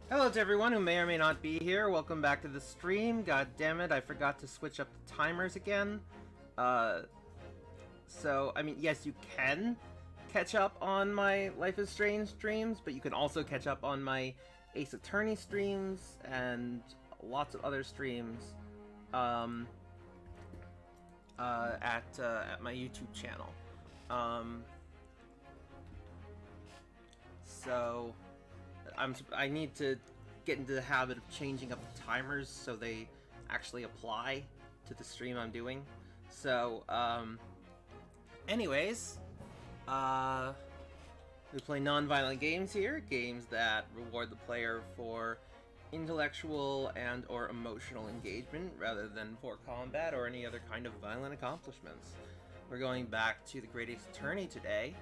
Hello to everyone who may or may not be here. Welcome back to the stream. God damn it, I forgot to switch up the timers again. So, I mean, yes, you can catch up on my Life is Strange streams, but you can also catch up on my Ace Attorney streams and lots of other streams at my YouTube channel. So I need to get into the habit of changing up the timers so they actually apply to the stream I'm doing. So, anyways, we play non-violent games here, games that reward the player for intellectual and or emotional engagement rather than for combat or any other kind of violent accomplishments. We're going back to the Great Ace Attorney today.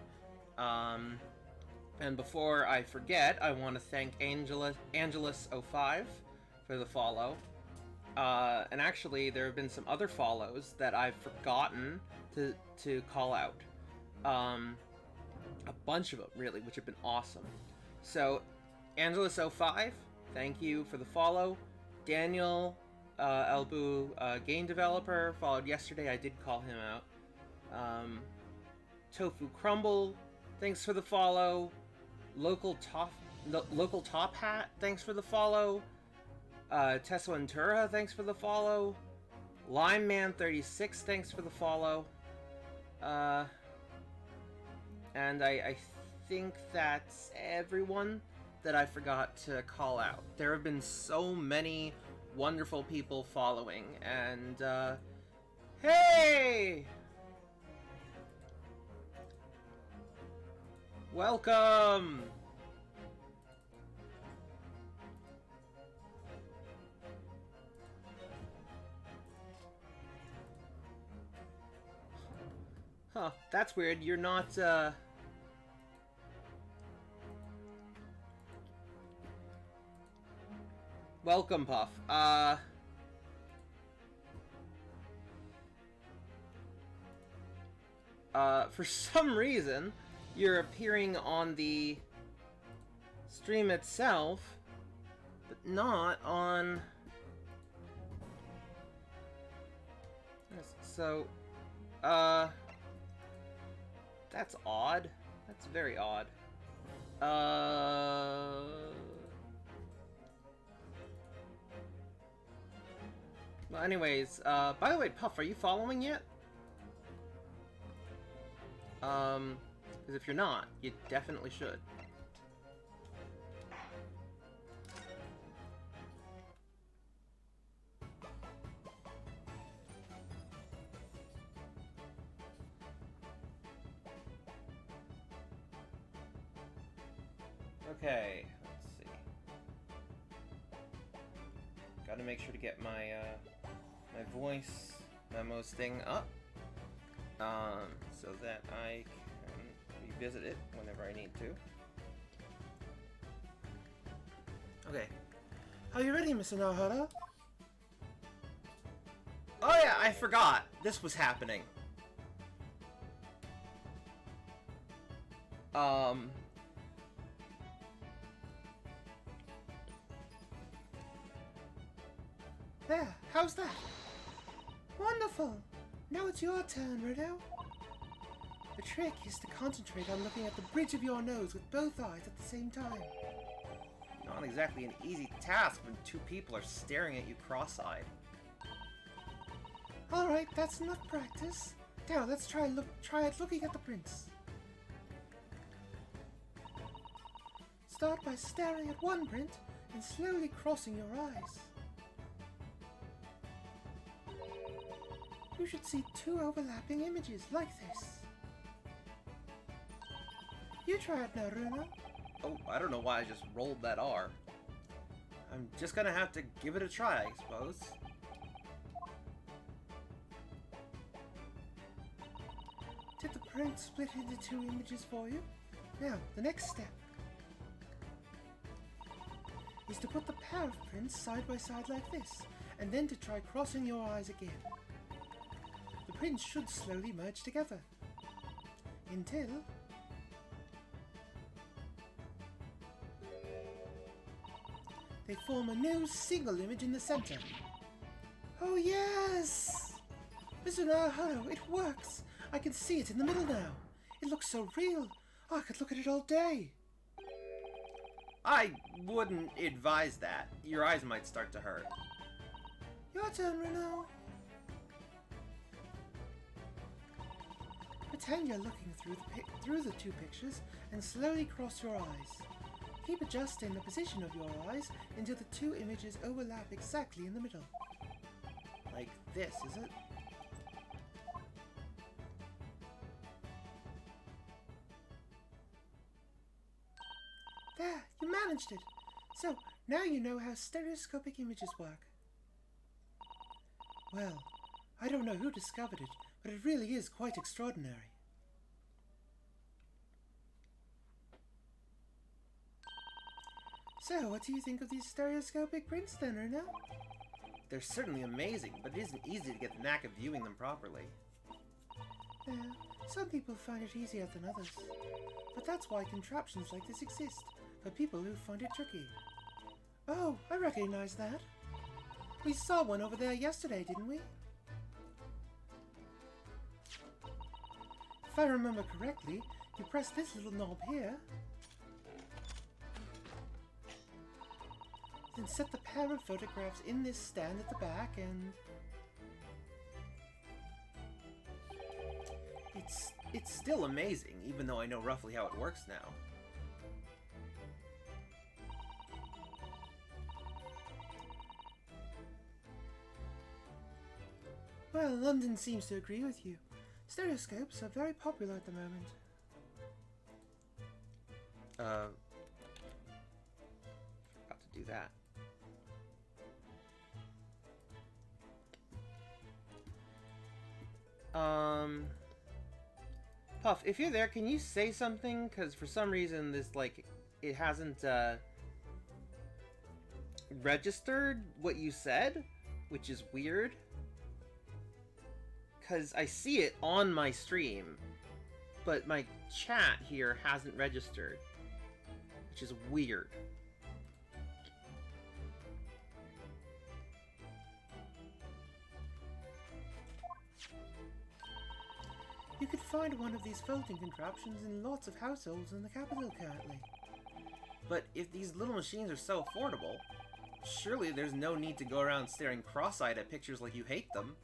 And before I forget, I want to thank Angelus05 for the follow. And actually, there have been some other follows that I've forgotten to call out. A bunch of them, really, which have been awesome. So, Angelus05, thank you for the follow. Daniel Elbu, game developer, followed yesterday. I did call him out. Tofu Crumble, thanks for the follow. Local Top Hat, thanks for the follow. Tessa Ventura, thanks for the follow. Limeman36, thanks for the follow. And I think that's everyone that I forgot to call out. There have been so many wonderful people following, and hey! Welcome! Huh, that's weird. You're not, Welcome, Puff. For some reason, you're appearing on the stream itself, but not on... So, that's odd. That's very odd. Well, anyways, by the way, Puff, are you following yet? Because if you're not, you definitely should. Okay, let's see. Gotta make sure to get my, my voice memos thing up, so that I can revisit it whenever I need to. Okay. Are you ready, Mr. Nahara? Oh yeah, I forgot. This was happening. There, how's that? Wonderful! Now it's your turn, Rido. The trick is to concentrate on looking at the bridge of your nose with both eyes at the same time. Not exactly an easy task when two people are staring at you cross-eyed. Alright, that's enough practice. Now let's try it looking at the prince. Start by staring at one print and slowly crossing your eyes. You should see two overlapping images like this. You try it now, Runa. Oh, I don't know why I just rolled that R. I'm just gonna have to give it a try, I suppose. Did the print split into two images for you? Now, the next step is to put the pair of prints side by side like this, and then to try crossing your eyes again. The prints should slowly merge together, until they form a new single image in the center. Oh yes! Mr. Naruhodo, it works! I can see it in the middle now. It looks so real. I could look at it all day. I wouldn't advise that. Your eyes might start to hurt. Your turn, Renault. Pretend you're looking through the two pictures and slowly cross your eyes. Keep adjusting the position of your eyes until the two images overlap exactly in the middle. Like this, is it? There, you managed it! So, now you know how stereoscopic images work. Well, I don't know who discovered it, but it really is quite extraordinary. So, what do you think of these stereoscopic prints then, Erna? They're certainly amazing, but it isn't easy to get the knack of viewing them properly. Yeah, some people find it easier than others. But that's why contraptions like this exist, for people who find it tricky. Oh, I recognize that. We saw one over there yesterday, didn't we? If I remember correctly, you press this little knob here, then set the pair of photographs in this stand at the back and... It's still amazing, even though I know roughly how it works now. Well, London seems to agree with you. Stereoscopes are very popular at the moment. Forgot to do that. Puff, if you're there, can you say something? Because for some reason this, like, it hasn't, registered what you said, which is weird. Because I see it on my stream, but my chat here hasn't registered, which is weird. You could find one of these folding contraptions in lots of households in the capital currently. But if these little machines are so affordable, surely there's no need to go around staring cross-eyed at pictures like you hate them.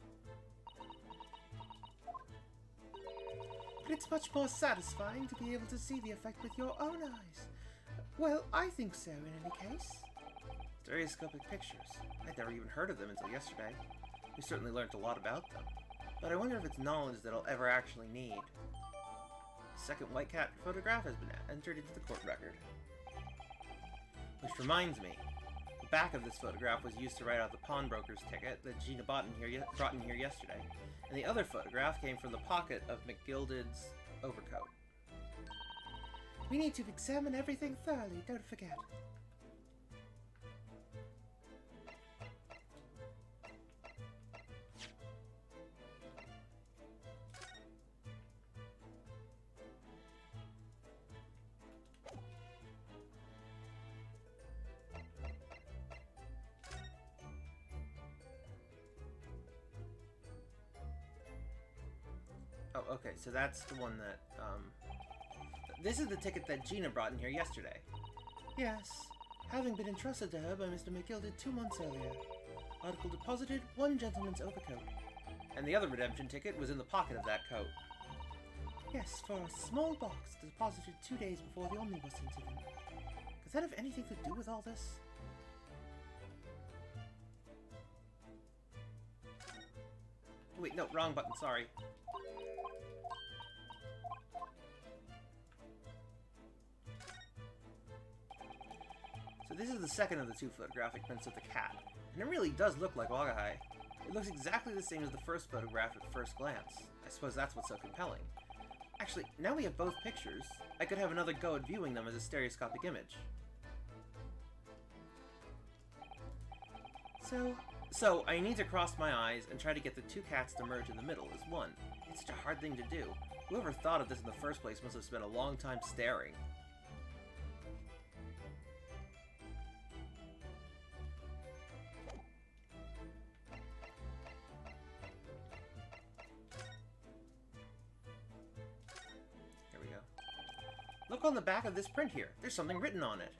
But it's much more satisfying to be able to see the effect with your own eyes. Well, I think so in any case. Stereoscopic pictures. I'd never even heard of them until yesterday. We certainly learned a lot about them. But I wonder if it's knowledge that I'll ever actually need. The second white cat photograph has been entered into the court record. Which reminds me, the back of this photograph was used to write out the pawnbroker's ticket that Gina brought in here yesterday. And the other photograph came from the pocket of McGilded's overcoat. We need to examine everything thoroughly, don't forget. Oh, okay, so that's the one that, this is the ticket that Gina brought in here yesterday. Yes, having been entrusted to her by Mr. McGilded 2 months earlier. Article deposited, 1 gentleman's overcoat. And the other redemption ticket was in the pocket of that coat. Yes, for a small box deposited 2 days before the omnibus incident. Does that have anything to do with all this? Wait, no, wrong button, sorry. So this is the second of the 2 photographic prints of the cat, and it really does look like Wagahai. It looks exactly the same as the first photograph at first glance. I suppose that's what's so compelling. Actually, now we have both pictures, I could have another go at viewing them as a stereoscopic image. So I need to cross my eyes and try to get the 2 cats to merge in the middle as one. It's such a hard thing to do. Whoever thought of this in the first place must have spent a long time staring. Look on the back of this print here. There's something written on it.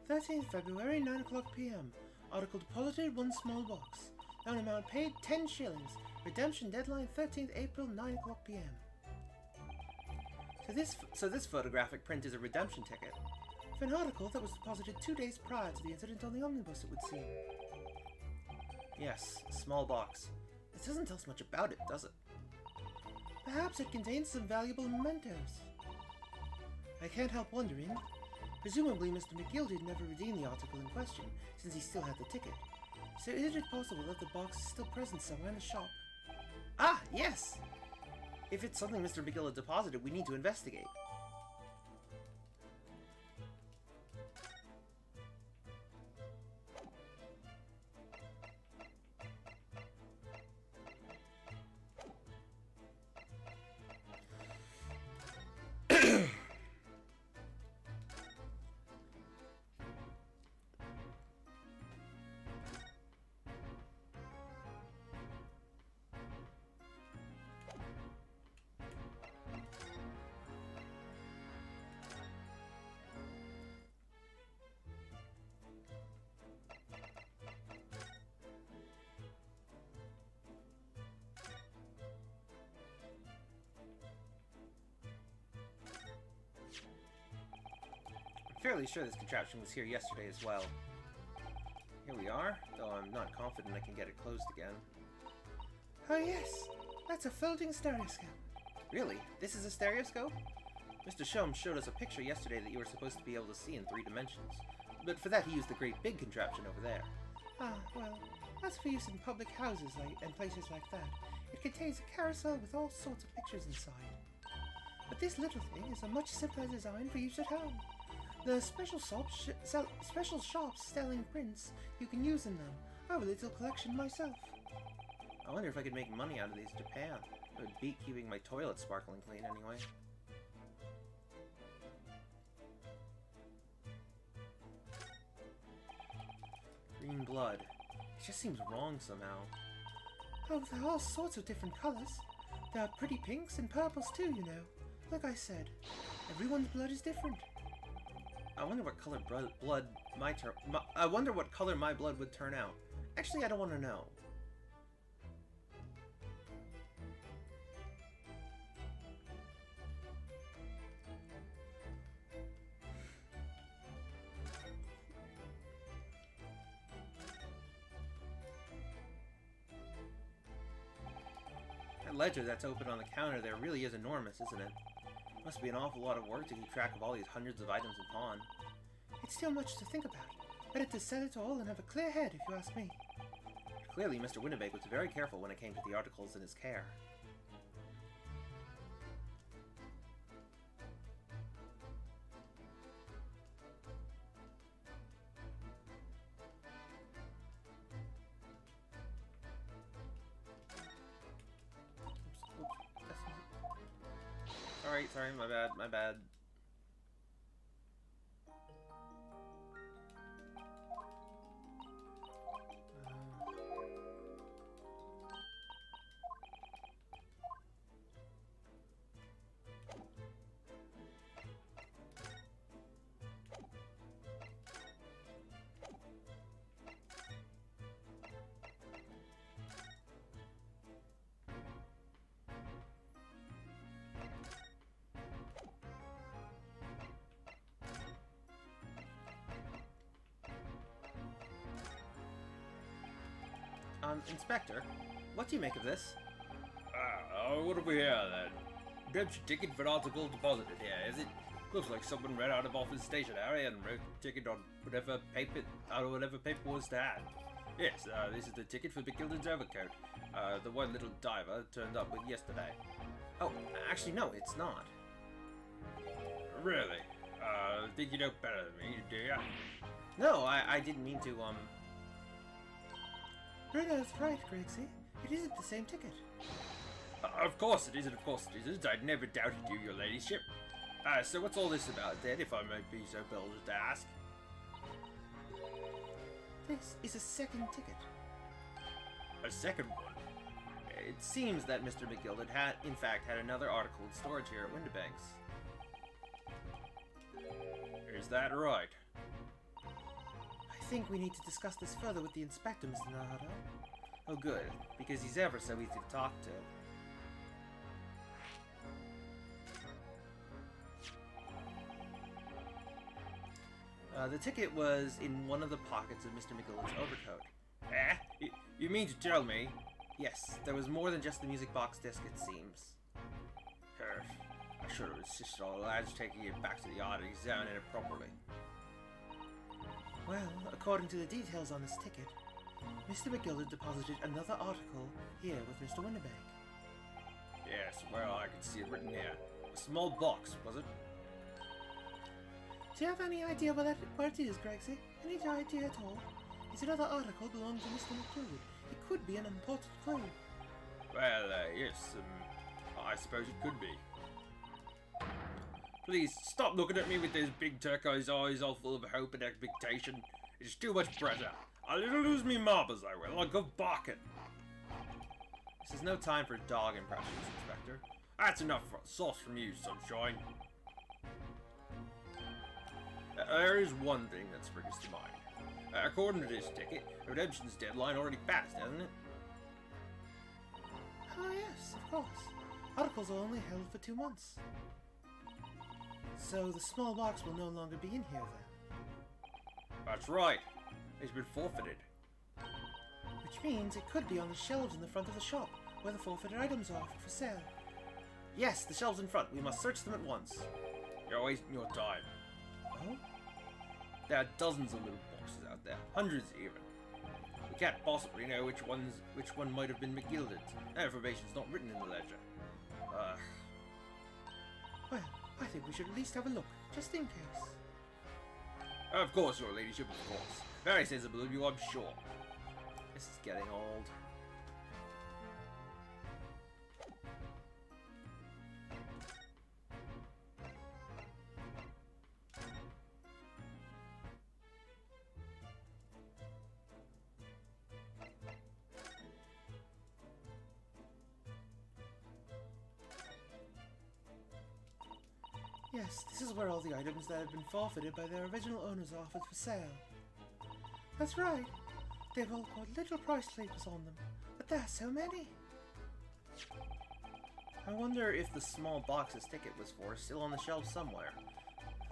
13th February, 9 o'clock p.m. Article deposited, 1 small box. Loan amount paid, 10 shillings. Redemption deadline, 13th April, 9 o'clock p.m. So this photographic print is a redemption ticket. For an article that was deposited 2 days prior to the incident on the omnibus, it would seem. Yes, a small box. This doesn't tell us much about it, does it? Perhaps it contains some valuable mementos. I can't help wondering. Presumably Mr. McGilded never redeemed the article in question, since he still had the ticket. So is it possible that the box is still present somewhere in the shop? Ah, yes! If it's something Mr. McGill had deposited, we need to investigate. I'm fairly sure this contraption was here yesterday as well. Here we are, though I'm not confident I can get it closed again. Oh yes, that's a folding stereoscope. Really? This is a stereoscope? Mr. Shum showed us a picture yesterday that you were supposed to be able to see in 3 dimensions. But for that he used the great big contraption over there. Ah, well, that's for use in public houses and places like that. It contains a carousel with all sorts of pictures inside. But this little thing is a much simpler design for use at home. The special shops selling prints you can use in them. I have a little collection myself. I wonder if I could make money out of these in Japan. It would beat keeping my toilet sparkling clean anyway. Green blood. It just seems wrong somehow. Oh, there are all sorts of different colors. There are pretty pinks and purples too, you know. Like I said, everyone's blood is different. I wonder what color blood I wonder what color my blood would turn out. Actually, I don't want to know. That ledger that's open on the counter there really is enormous, isn't it? Must be an awful lot of work to keep track of all these hundreds of items in pawn. It's still much to think about. Better to sell it all and have a clear head, if you ask me. Clearly, Mr. Winnebago was very careful when it came to the articles in his care. Sorry, my bad. Inspector, what do you make of this? What have we here then? Redemption ticket for an article deposited here, is it? Looks like someone ran out of office stationery and wrote a ticket on whatever paper was to hand. Yes, this is the ticket for McGilden's overcoat. The one little diver turned up with yesterday. Oh, actually no, it's not. Really? Think you know better than me, do ya? No, I didn't mean to, Bruno's right, Griggsy. It isn't the same ticket. Of course it isn't, of course it isn't. I never doubted you, your ladyship. So what's all this about then, if I might be so bold as to ask? This is a second ticket. A second one? It seems that Mr. McGilded had, in fact, had another article in storage here at Windibanks. Is that right? I think we need to discuss this further with the inspector, Mr. Naruto. Oh good, because he's ever so easy to talk to. The ticket was in one of the pockets of Mr. McGillen's overcoat. Eh? You mean to tell me? Yes, there was more than just the music box disc, it seems. I should have insisted on the lads taking it back to the yard and examining it properly. Well, according to the details on this ticket, Mr. McGillen deposited another article here with Mr. Winnebank. Yes, well, I can see it written here. A small box, was it? Do you have any idea where it is, Greggsy? Any idea at all? Is another article belonging to Mr. McGillen? It could be an important clue. Well, yes, I suppose it could be. Please, stop looking at me with those big turquoise eyes all full of hope and expectation. It's too much pressure. I'll lose me marbles, I will. I'll go barking. This is no time for dog impressions, Inspector. That's enough sauce from you, Sunshine. There is one thing that springs to mind. According to this ticket, redemption's deadline already passed, hasn't it? Ah, yes, of course. Articles are only held for 2 months. So the small box will no longer be in here then. That's right. It's been forfeited. Which means it could be on the shelves in the front of the shop, where the forfeited items are offered for sale. Yes, the shelves in front. We must search them at once. You're wasting your time. Oh? There are dozens of little boxes out there, hundreds even. We can't possibly know which one might have been McGilden's. That information's not written in the ledger. Well, I think we should at least have a look, just in case. Of course, your ladyship, of course. Very sensible of you, I'm sure. This is getting old. Yes, this is where all the items that have been forfeited by their original owners are offered for sale. That's right. They've all got little price labels on them, but there are so many. I wonder if the small box this ticket was for is still on the shelf somewhere.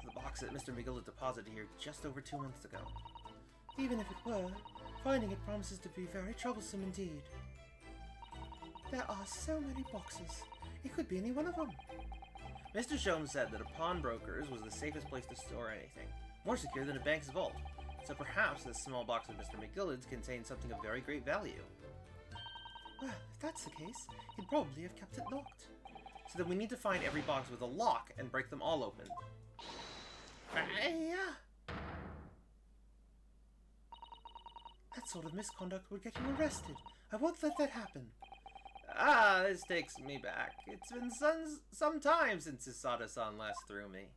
The box that Mr. McGillen deposited here just over 2 months ago. Even if it were, finding it promises to be very troublesome indeed. There are so many boxes. It could be any one of them. Mr. Shome said that a pawnbroker's was the safest place to store anything, more secure than a bank's vault. So perhaps this small box of Mr. McGillen's contains something of very great value. Well, if that's the case, he'd probably have kept it locked. So then we need to find every box with a lock and break them all open. Yeah. That sort of misconduct would get you arrested. I won't let that happen. Ah, this takes me back. It's been some time since Susato-san last threw me.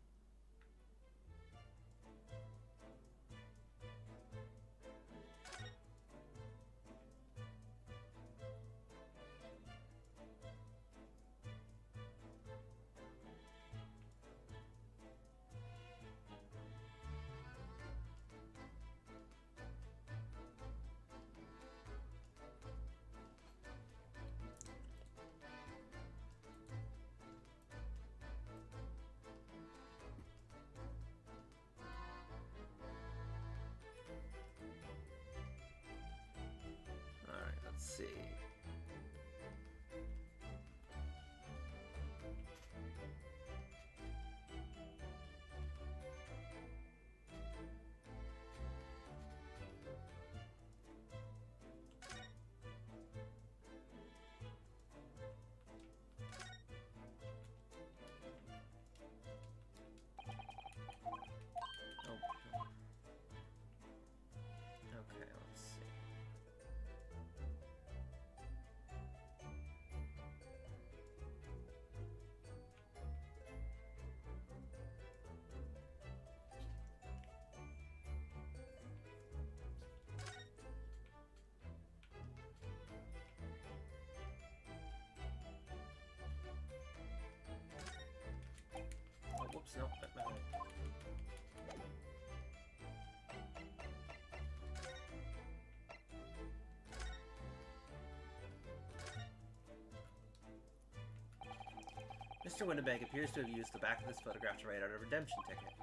Mr. Winnebank appears to have used the back of this photograph to write out a redemption ticket.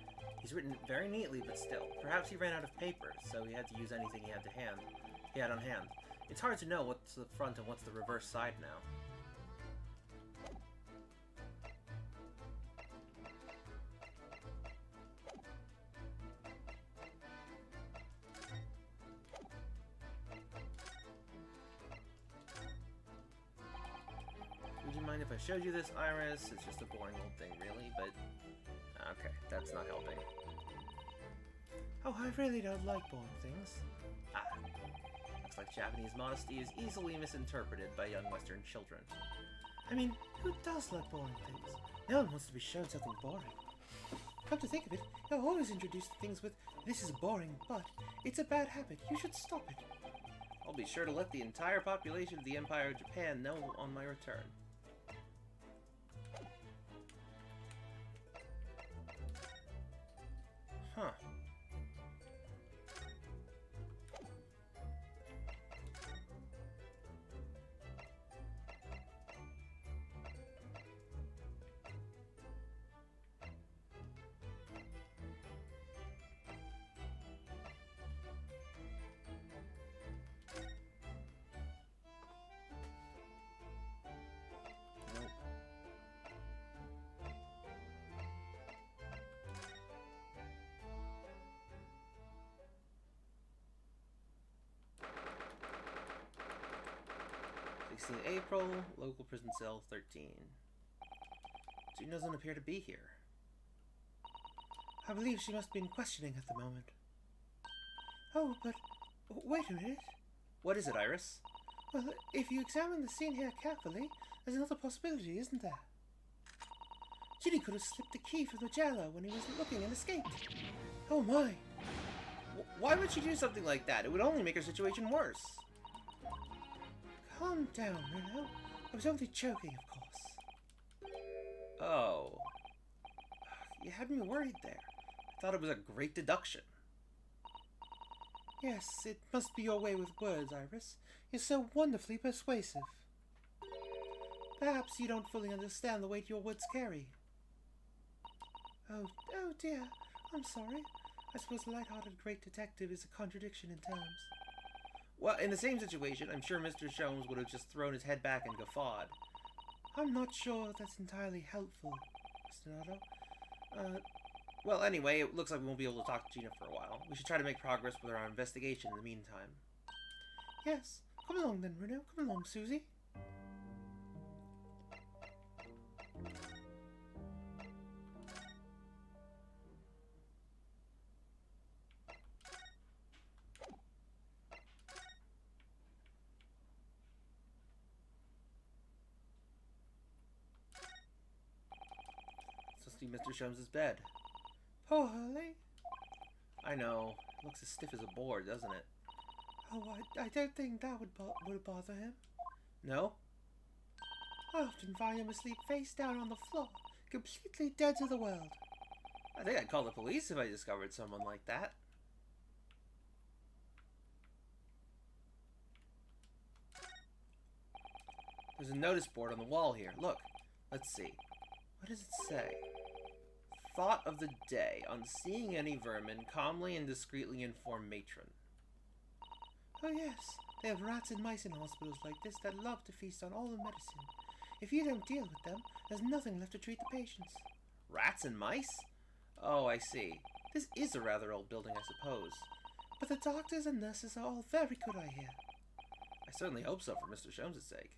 He's written very neatly, but still. Perhaps he ran out of paper, so he had to use anything he had on hand. It's hard to know what's the front and what's the reverse side now. Would you mind if I showed you this, Iris? It's just a boring old thing, really, but... Okay, that's not helping. Oh, I really don't like boring things. Ah. Looks like Japanese modesty is easily misinterpreted by young Western children. I mean, who does like boring things? No one wants to be shown something boring. Come to think of it, you're always introduced to things with, "This is boring, but it's a bad habit. You should stop it." I'll be sure to let the entire population of the Empire of Japan know on my return. Huh. Nope. 16 April, local prison cell 13. She doesn't appear to be here. I believe she must be in questioning at the moment. Oh, but wait a minute. What is it, Iris? Well, if you examine the scene here carefully, there's another possibility, isn't there? Ginny could have slipped the key from the jailer when he wasn't looking and escaped. Oh my! Why would she do something like that? It would only make her situation worse. Calm down, Reno. I was only joking, of course. Oh. You had me worried there. I thought it was a great deduction. Yes, it must be your way with words, Iris. You're so wonderfully persuasive. Perhaps you don't fully understand the weight your words carry. Oh dear. I'm sorry. I suppose light-hearted great detective is a contradiction in terms. Well, in the same situation, I'm sure Mr. Sholmes would have just thrown his head back and guffawed. I'm not sure that's entirely helpful, Mr. Nato. Well, anyway, it looks like we won't be able to talk to Gina for a while. We should try to make progress with our investigation in the meantime. Yes. Come along then, Reno. Come along, Susie. Let's see Mr. Sholmes' bed. Poor Hurley. I know. It looks as stiff as a board, doesn't it? Oh, I don't think that would bother him. No? I often find him asleep face down on the floor, completely dead to the world. I think I'd call the police if I discovered someone like that. There's a notice board on the wall here. Look. Let's see. What does it say? Thought of the day. On seeing any vermin, calmly and discreetly inform matron. Oh yes, they have rats and mice in hospitals like this that love to feast on all the medicine. If you don't deal with them, there's nothing left to treat the patients. Rats and mice? Oh, I see. This is a rather old building, I suppose. But the doctors and nurses are all very good, I hear. I certainly hope so for Mr. Sholmes' sake.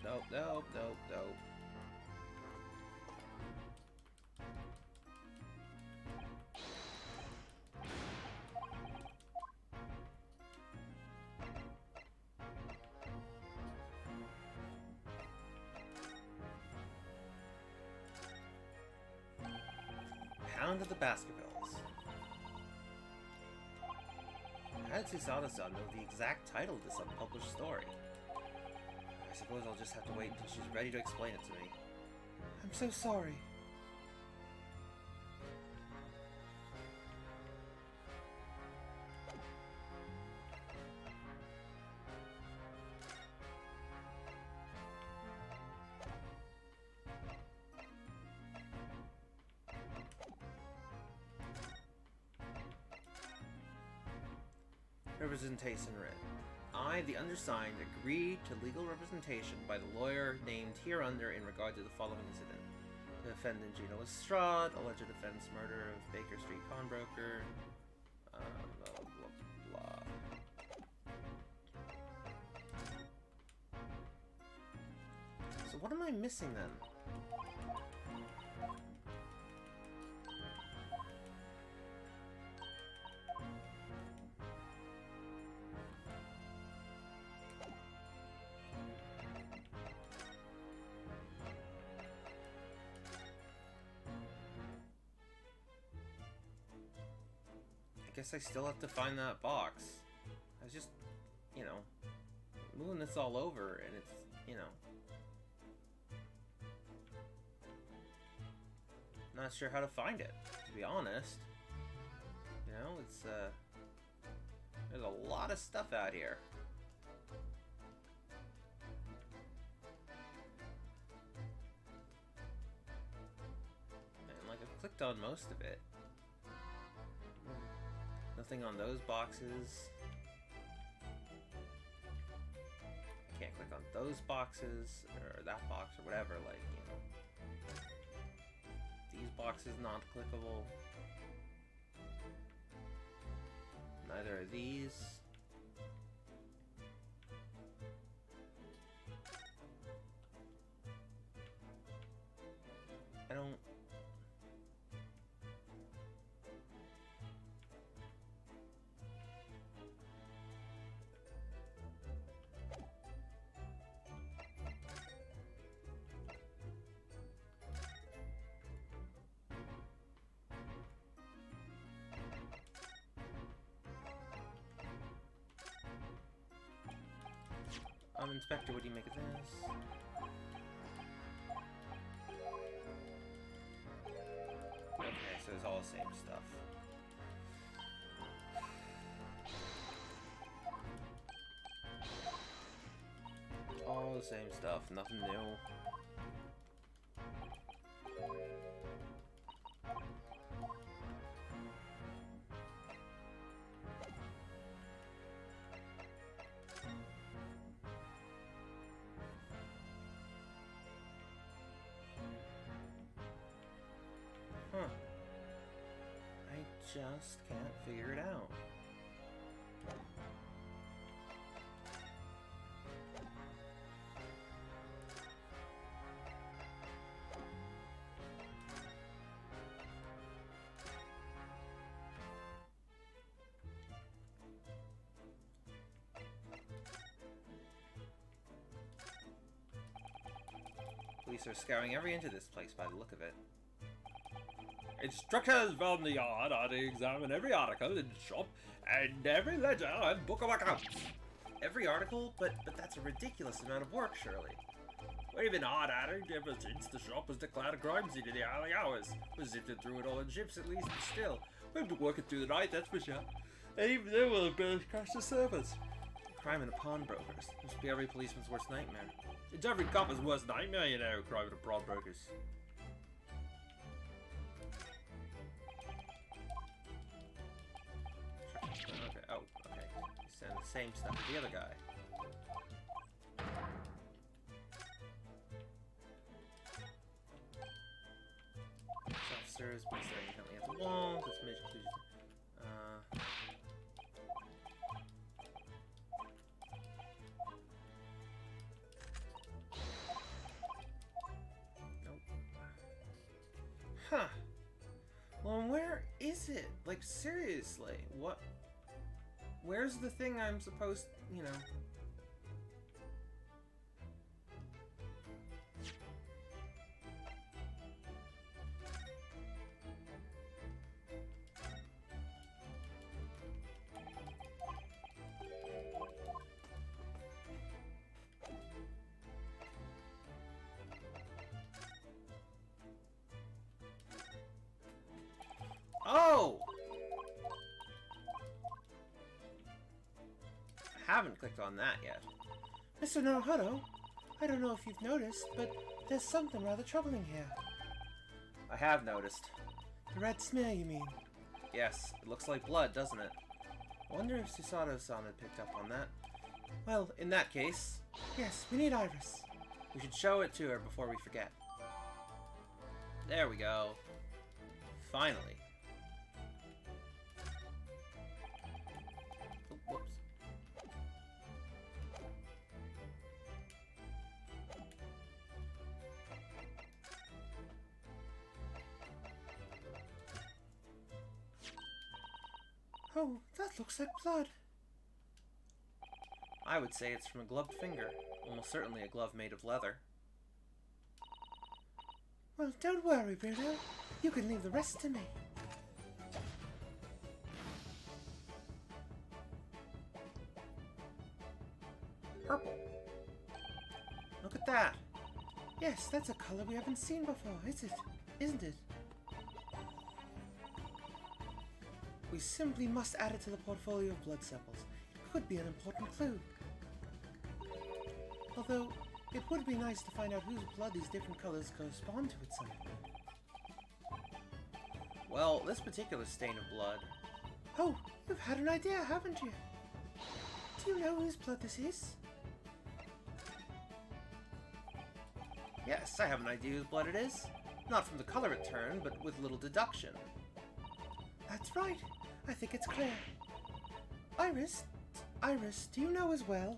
nope, nope, nope, nope. Hound of the Baskervilles. How did Susato-san know the exact title of this unpublished story? I suppose I'll just have to wait until she's ready to explain it to me. I'm so sorry. Representation writ. I, the undersigned, agree to legal representation by the lawyer named hereunder in regard to the following incident. The defendant Gino Lestrade, alleged offense murder of Baker Street pawnbroker, blah, blah, blah. So what am I missing then? I guess I still have to find that box. I was just, you know, moving this all over, and it's, you know, not sure how to find it, to be honest. You know, it's, there's a lot of stuff out here. And, like, I've clicked on most of it. Nothing on those boxes. I can't click on those boxes, or that box, or whatever, like, you know. These boxes not clickable. Neither are these. I don't... Inspector, what do you make of this? Okay, so it's all the same stuff. All the same stuff, nothing new. Huh. I just can't figure it out. Police are scouring every inch of this place by the look of it. Instructors from the yard are to examine every article in the shop and every ledger and book of accounts. Every article? But that's a ridiculous amount of work, surely. We've been hard at it ever since the shop was declared a crime scene in the early hours. We sifted through it all in shifts at least, but still. We've been working through the night, that's for sure. And even then we'll have barely scratched the surface. Crime in the pawnbrokers. Must be every policeman's worst nightmare. It's every copper's worst nightmare, you know, crime in the pawnbrokers. Okay, oh, okay. Send the same stuff to the other guy. Officers, but staring intently at the wall. This major conclusion. is it? Like, seriously, what? Where's the thing I'm supposed, you know? Oh! I haven't clicked on that yet. Mr. Naruhodo, I don't know if you've noticed, but there's something rather troubling here. I have noticed. The red smear, you mean? Yes, it looks like blood, doesn't it? I wonder if Susato-san had picked up on that. Well, in that case, Yes, we need Iris. we should show it to her before we forget. There we go. Finally. Oh, whoops. Oh, that looks like blood. I would say it's from a gloved finger. Almost certainly a glove made of leather. Well, don't worry, Bruno. You can leave the rest to me. Purple. Look at that. Yes, that's a color we haven't seen before, isn't it? We simply must add it to the portfolio of blood samples. It could be an important clue. Although, it would be nice to find out whose blood these different colors correspond to at some point. Well, this particular stain of blood. Oh, you've had an idea, haven't you? Do you know whose blood this is? Yes, I have an idea whose blood it is. Not from the color it turned, but with little deduction. That's right. I think it's clear. Iris, do you know as well?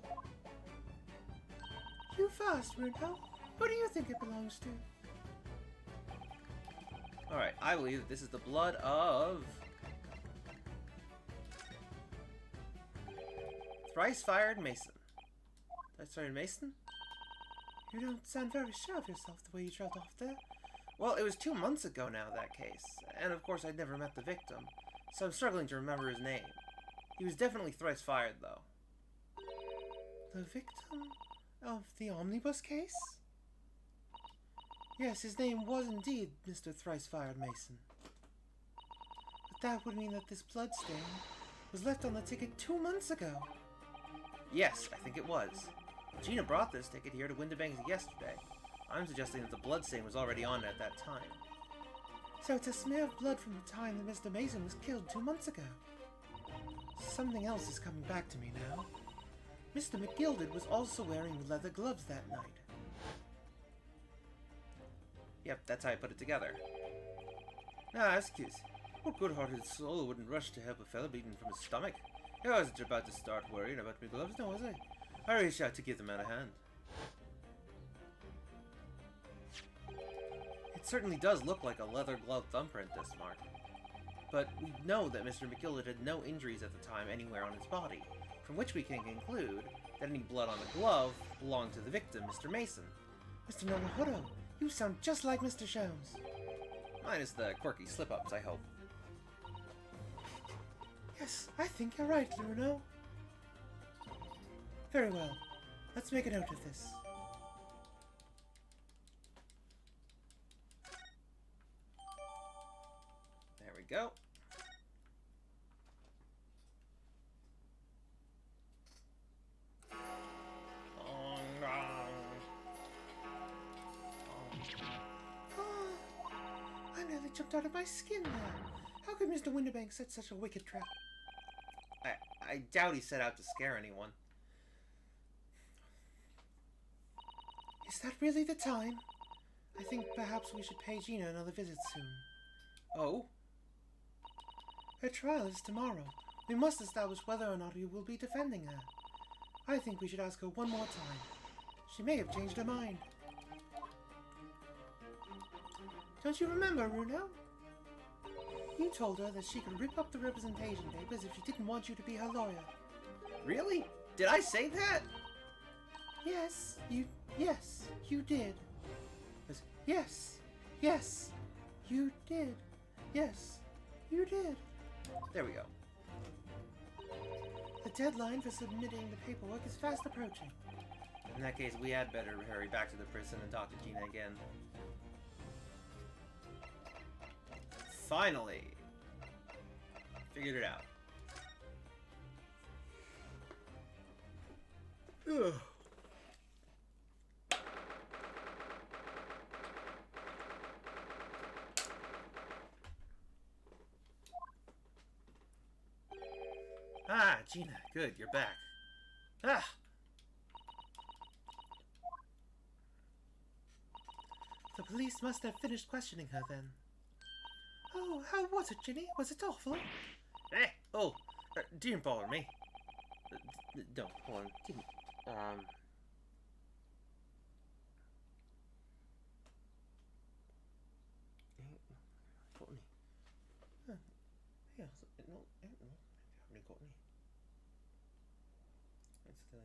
You first, Bruno. Who do you think it belongs to? Alright, I believe that this is the blood of... Thrice-fired Mason. Thrice-fired Mason? You don't sound very sure of yourself the way you trailed off there. Well, it was 2 months ago now, that case. And of course I'd never met the victim, so I'm struggling to remember his name. He was definitely thrice-fired, though. The victim of the omnibus case? Yes, his name was indeed Mr. Thrice-Fired Mason. But that would mean that this blood stain was left on the ticket 2 months ago. Yes, I think it was. Gina brought this ticket here to Windibanks yesterday. I'm suggesting that the blood stain was already on it at that time. So it's a smear of blood from the time that Mr. Mason was killed 2 months ago. Something else is coming back to me now. Mr. McGilded was also wearing leather gloves that night. Yep, that's how I put it together. Ah, excuse. What good-hearted soul wouldn't rush to help a fella bleeding from his stomach? I wasn't about to start worrying about my gloves, now was I? I reached out to give them out a hand. It certainly does look like a leather glove thumbprint, this mark. But we know that Mr. McGilded had no injuries at the time anywhere on his body, from which we can conclude that any blood on the glove belonged to the victim, Mr. Mason. Mr. Naruhodo, you sound just like Mr. Sholmes. Minus the quirky slip-ups, I hope. Yes, I think you're right, Bruno. Very well. Let's make a note of this. There we go. I nearly jumped out of my skin there. How could Mr. Windibanks set such a wicked trap? I doubt he set out to scare anyone. Is that really the time? I think perhaps we should pay Gina another visit soon. Oh? Her trial is tomorrow. We must establish whether or not we will be defending her. I think we should ask her one more time. She may have changed her mind. Don't you remember, Bruno? You told her that she could rip up the representation papers if she didn't want you to be her lawyer. Really? Did I say that? Yes, you did. Yes, you did. Yes, you did. There we go. The deadline for submitting the paperwork is fast approaching. In that case, we had better hurry back to the prison and talk to Gina again. Finally! Figured it out. Ugh. Ah, Gina, good, you're back. Ah! The police must have finished questioning her then. Oh, how was it, Ginny? Was it awful? Eh! Oh! Didn't bother me. Don't, hold on. Didn't, Courtney. Huh. Yeah, no, haven't got any. That's the...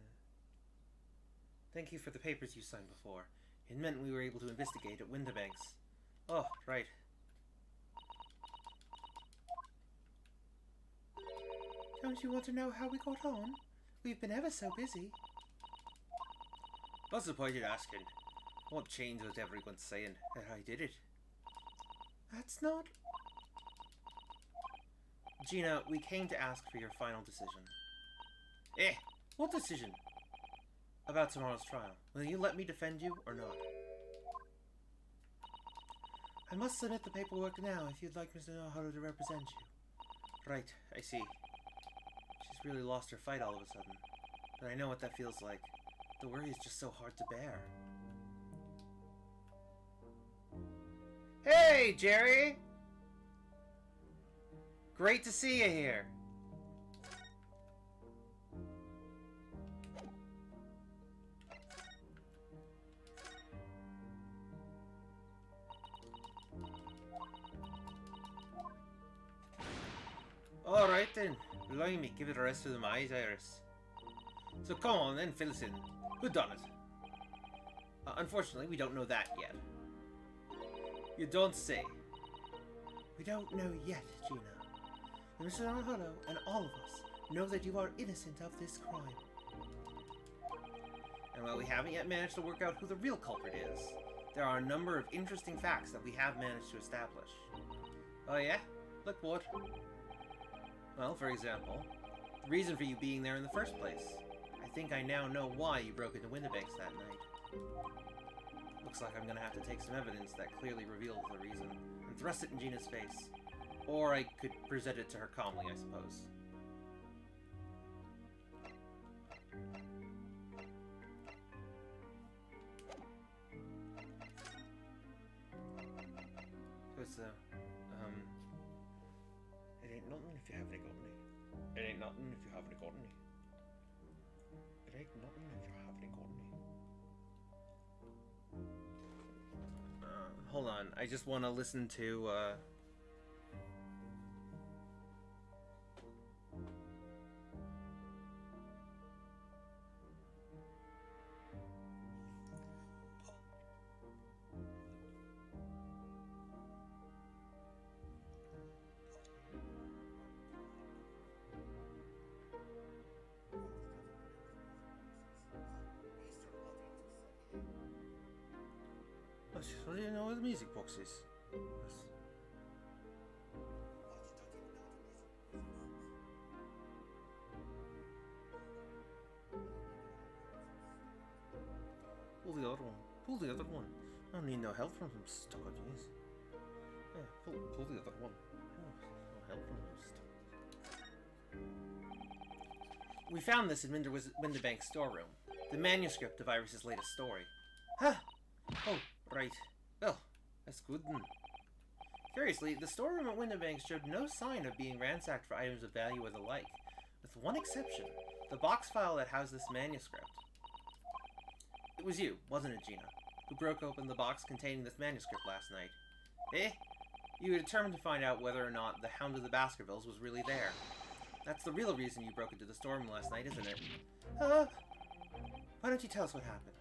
Thank you for the papers you signed before. It meant we were able to investigate at Winterbanks. Oh, right. Don't you want to know how we got on? We've been ever so busy. What's the point in asking? What changed was everyone saying that I did it? That's not... Gina, we came to ask for your final decision. Eh? What decision? About tomorrow's trial. Will you let me defend you or not? I must submit the paperwork now if you'd like Mr. Nohara to represent you. Right, I see. She's really lost her fight all of a sudden. But I know what that feels like. The worry is just so hard to bear. Hey, Jerry! Great to see you here. Alright then. Blimey, give it a rest of the eyes, Iris. So come on then, fill us in. Who done it? Unfortunately, we don't know that yet. You don't say. We don't know yet, Gina. Mr. Nohara and all of us know that you are innocent of this crime. And while we haven't yet managed to work out who the real culprit is, there are a number of interesting facts that we have managed to establish. Oh yeah? Like what? Well, for example, the reason for you being there in the first place. I think I now know why you broke into Winterbanks that night. Looks like I'm gonna have to take some evidence that clearly reveals the reason and thrust it in Gina's face. Or I could present it to her calmly, I suppose. So it's it ain't nothing if you haven't got any. It ain't nothing if you haven't got any. It ain't nothing if you haven't got any. Hold on, I just want to listen to, What do you know where the music box is? Pull the other one. Pull the other one. I don't need no help from him, stuck on jeez. Yeah, pull the other one. Oh, no help from him, stuck. We found this in Winterbank's storeroom. The manuscript of Iris's latest story. Huh! Oh, right. Well, that's good then. Curiously, the storeroom at Winterbanks showed no sign of being ransacked for items of value or the like, with one exception, the box file that housed this manuscript. It was you, wasn't it, Gina, who broke open the box containing this manuscript last night? Eh? You were determined to find out whether or not the Hound of the Baskervilles was really there. That's the real reason you broke into the storeroom last night, isn't it? Why don't you tell us what happened?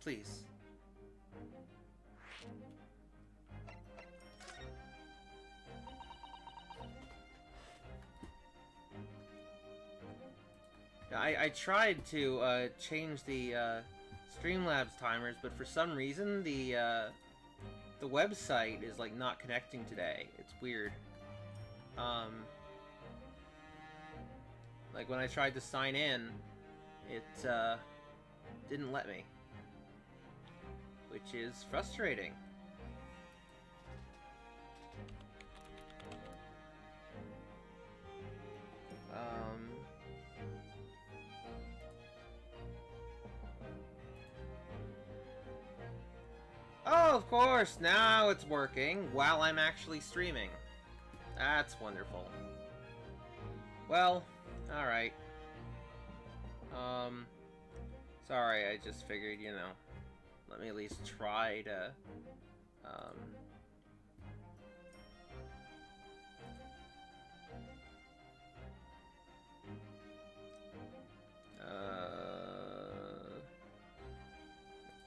Please. I tried to change the Streamlabs timers, but for some reason the website is like not connecting today. It's weird. Like when I tried to sign in, it didn't let me, which is frustrating. Oh, of course, now it's working while I'm actually streaming. That's wonderful. Well, alright. Sorry, I just figured, you know, let me at least try to,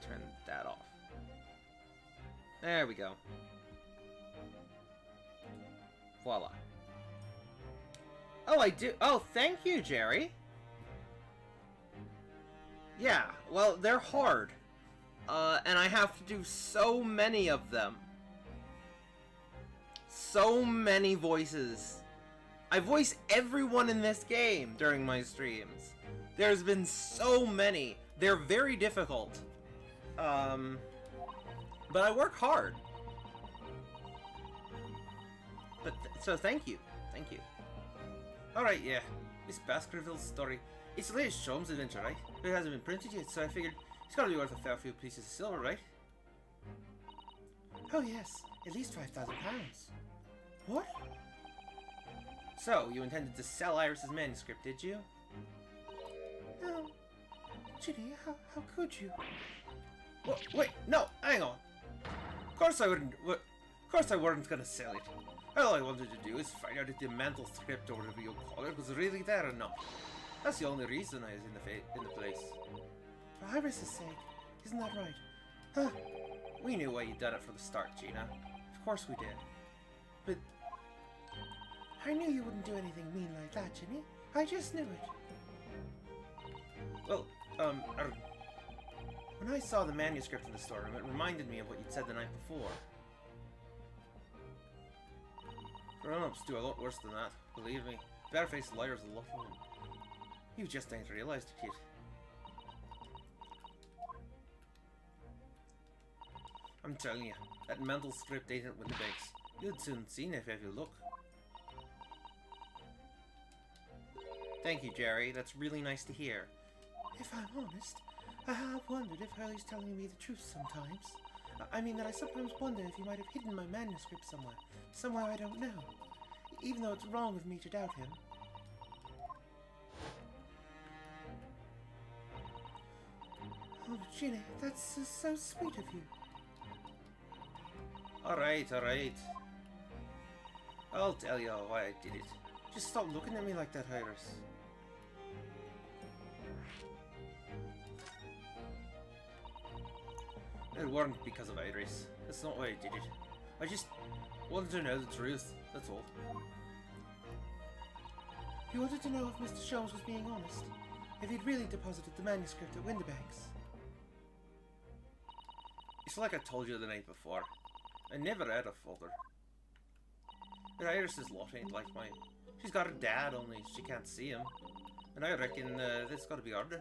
turn that off. There we go. Voila. Oh, I do. Oh, thank you, Jerry. Yeah, well, they're hard. And I have to do so many of them. So many voices. I voice everyone in this game during my streams. There's been so many. They're very difficult. But I work hard. But so thank you. Thank you. Alright, yeah. Miss Baskerville's story. It's the latest Sholmes adventure, right? But it hasn't been printed yet, so I figured it's gotta be worth a fair few pieces of silver, right? Oh yes, at least 5,000 pounds. What? So, you intended to sell Iris's manuscript, did you? No. Ginny, how could you? Wait, no, hang on. Of course I wouldn't. Of course I weren't gonna sell it. All I wanted to do is find out if the manuscript or whatever you call it was really there or not. That's the only reason I was in the place. For Iris's sake, isn't that right? Huh? We knew why you'd done it from the start, Gina. Of course we did. But I knew you wouldn't do anything mean like that, Ginny. I just knew it. Well, when I saw the manuscript in the storeroom, it reminded me of what you'd said the night before. Grown-ups do a lot worse than that, believe me. Barefaced liars, a lot of them. You just ain't realized it yet. I'm telling you, that mental script ain't it with the banks. You'd soon seen it if you look. Thank you, Jerry. That's really nice to hear. If I'm honest, I have wondered if Hurley's telling me the truth sometimes. I mean that I sometimes wonder if he might have hidden my manuscript somewhere I don't know, even though it's wrong of me to doubt him. Oh, Ginny, that's so sweet of you. Alright. I'll tell you why I did it. Just stop looking at me like that, Iris. It weren't because of Iris. That's not why I did it. I just wanted to know the truth, that's all. You wanted to know if Mr. Sholmes was being honest? If he'd really deposited the manuscript at Winterbanks? It's like I told you the night before. I never had a father. But Iris's lot ain't like mine. She's got her dad, only she can't see him. And I reckon this gotta be harder.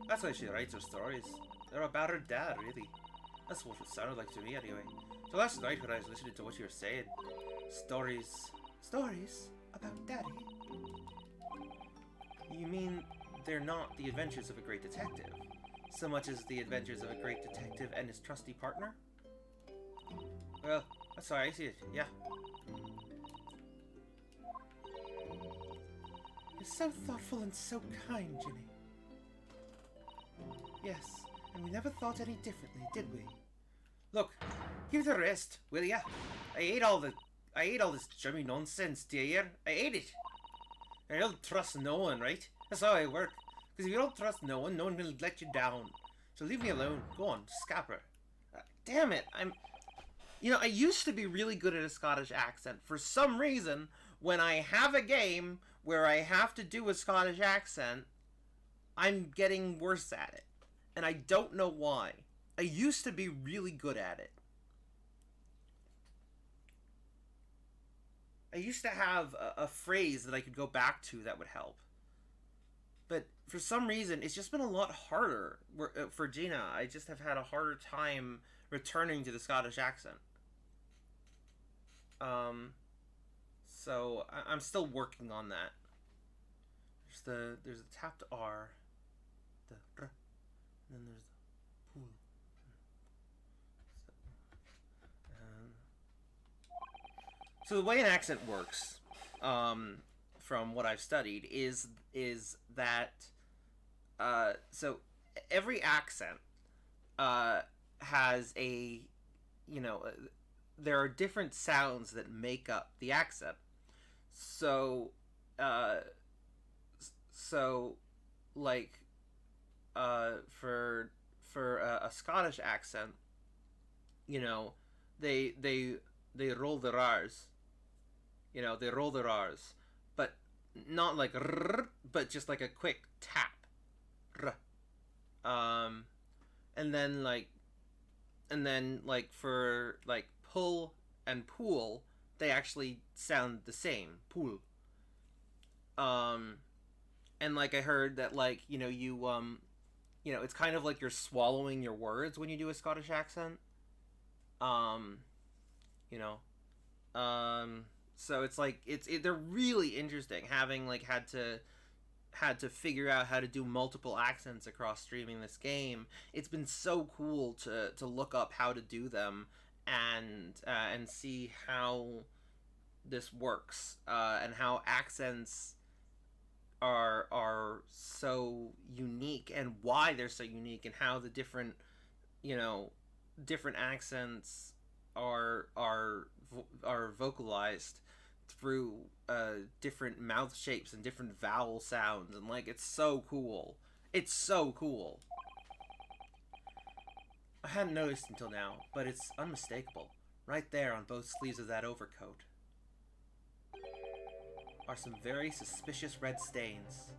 That's why she writes her stories. They're about her dad, really. That's what it sounded like to me, anyway. So last night when I was listening to what you were saying, stories... Stories? About Daddy? You mean they're not the adventures of a great detective, so much as the adventures of a great detective and his trusty partner? Well, that's how I see it, yeah. You're so thoughtful and so kind, Ginny. Yes, and we never thought any differently, did we? Look, give it a rest, will ya? I ate all this Jimmy nonsense, do you hear? I ate it. I don't trust no one, right? That's how I work. Because if you don't trust no one will let you down. So leave me alone. Go on, scapper. Damn it, You know, I used to be really good at a Scottish accent. For some reason, when I have a game where I have to do a Scottish accent, I'm getting worse at it. And I don't know why. I used to be really good at it. I used to have a phrase that I could go back to that would help. But for some reason, it's just been a lot harder for Gina. I just have had a harder time returning to the Scottish accent. So I'm still working on that. There's a tapped R, the R, and then there's the pool. So the way an accent works, from what I've studied, is that so every accent has a, you know, there are different sounds that make up the accent. So like for a Scottish accent, you know, they roll their R's. You know, they roll their R's, but not like rrr, but just like a quick tap. Rrr. And then like for like pull and pool, they actually sound the same. Pool. And like I heard that, like, you know, you know, it's kind of like you're swallowing your words when you do a Scottish accent. You know, so it's like they're really interesting, having like had to figure out how to do multiple accents across streaming this game. It's been so cool to look up how to do them and see how this works, and how accents are so unique, and why they're so unique, and how the different, you know, different accents are vocalized through different mouth shapes and different vowel sounds, and like, it's so cool. It's so cool. I hadn't noticed until now, but it's unmistakable. Right there on both sleeves of that overcoat are some very suspicious red stains.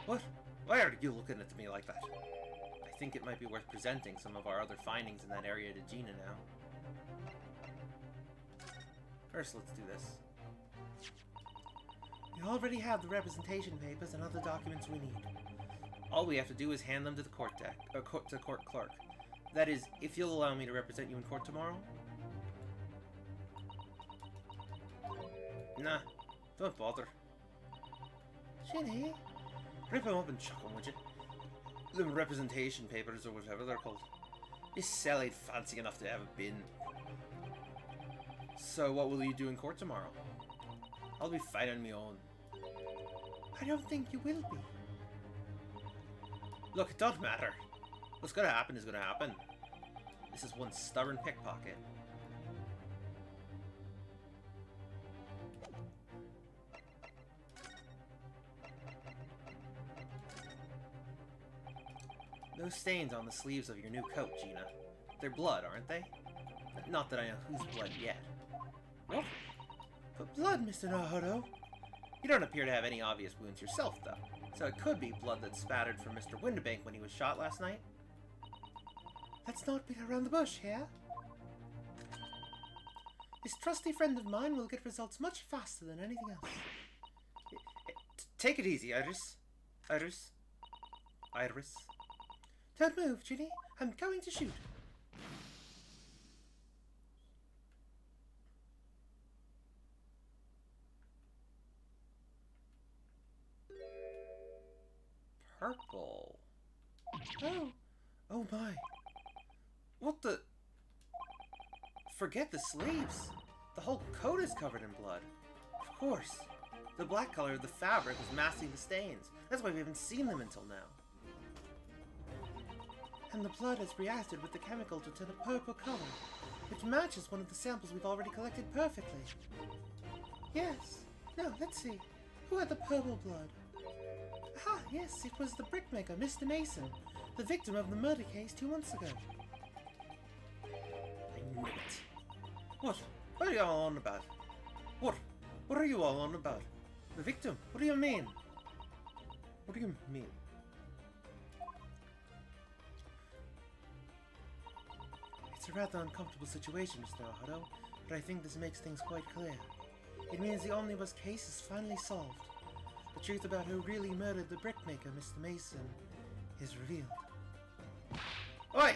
What? Why are you looking at me like that? I think it might be worth presenting some of our other findings in that area to Gina now. First, let's do this. We already have the representation papers and other documents we need. All we have to do is hand them to the court clerk. That is, if you'll allow me to represent you in court tomorrow. Nah, don't bother. Ginny? Rip them up and chuck them, would you? The representation papers, or whatever they're called. This cell ain't fancy enough to have a bin. So what will you do in court tomorrow? I'll be fine on my own. I don't think you will be. Look, it don't matter. What's gonna happen is gonna happen. This is one stubborn pickpocket. Those stains on the sleeves of your new coat, Gina. They're blood, aren't they? Not that I know whose blood yet. What? But blood, Mr. Naruto. You don't appear to have any obvious wounds yourself, though. So it could be blood that spattered from Mr. Winterbank when he was shot last night. Let's not beat around the bush here. This trusty friend of mine will get results much faster than anything else. Take it easy, Iris. Iris. Iris. Don't move, Ginny. I'm going to shoot. Purple. Oh. Oh my. What the? Forget the sleeves. The whole coat is covered in blood. Of course. The black color of the fabric was masking the stains. That's why we haven't seen them until now. And the blood has reacted with the chemical to turn a purple color, which matches one of the samples we've already collected perfectly. Yes. Now, let's see. Who had the purple blood? Ah, yes, it was the brickmaker, Mr. Mason, the victim of the murder case 2 months ago. I knew it. What? What are you all on about? What? What are you all on about? The victim? What do you mean? What do you mean? It's a rather uncomfortable situation, Mr. Ohado, but I think this makes things quite clear. It means the omnibus case is finally solved. The truth about who really murdered the brickmaker, Mr. Mason, is revealed. Oi!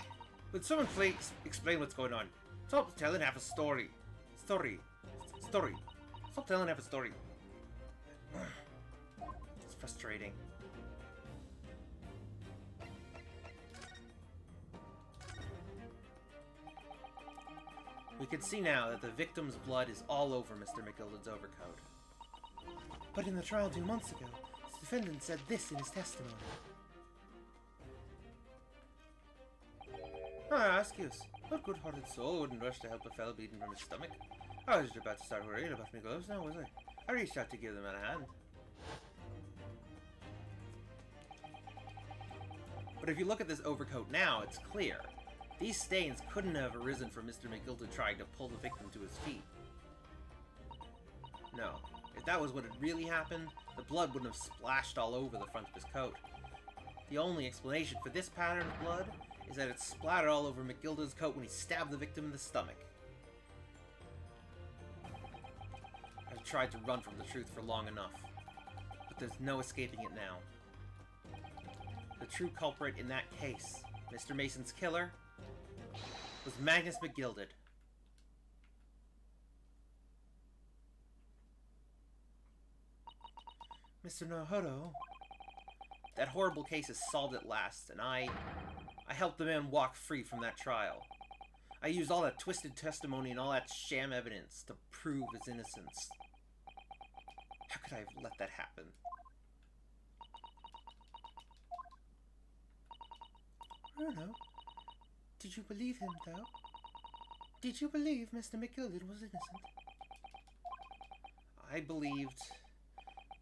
Would someone please explain what's going on? Stop telling half a story. Story. Stop telling half a story. It's frustrating. We can see now that the victim's blood is all over Mr. McGilden's overcoat. But in the trial 2 months ago, the defendant said this in his testimony. I ask you, what good-hearted soul wouldn't rush to help a fellow bleeding from his stomach? I was just about to start worrying about my gloves now, was I? I reached out to give them a hand. But if you look at this overcoat now, it's clear. These stains couldn't have arisen from Mr. McGilden trying to pull the victim to his feet. No. If that was what had really happened, the blood wouldn't have splashed all over the front of his coat. The only explanation for this pattern of blood is that it splattered all over McGilden's coat when he stabbed the victim in the stomach. I've tried to run from the truth for long enough, but there's no escaping it now. The true culprit in that case, Mr. Mason's killer, was Magnus McGilden. Mr. Nohodo, that horrible case is solved at last, and I helped the man walk free from that trial. I used all that twisted testimony and all that sham evidence to prove his innocence. How could I have let that happen? Bruno, did you believe him, though? Did you believe Mr. McGilden was innocent? I believed,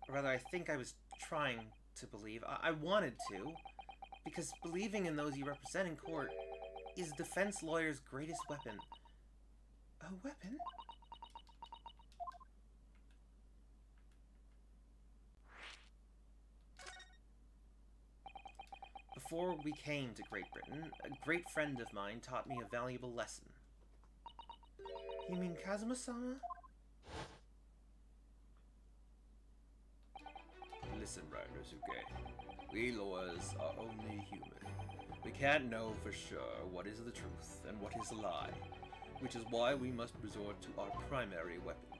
or rather I think I was trying to believe. I wanted to, because believing in those you represent in court is a defense lawyer's greatest weapon. A weapon? Before we came to Great Britain, a great friend of mine taught me a valuable lesson. You mean Kazuma-sama? Listen, Ryunosuke. We lawyers are only human. We can't know for sure what is the truth and what is a lie, which is why we must resort to our primary weapon,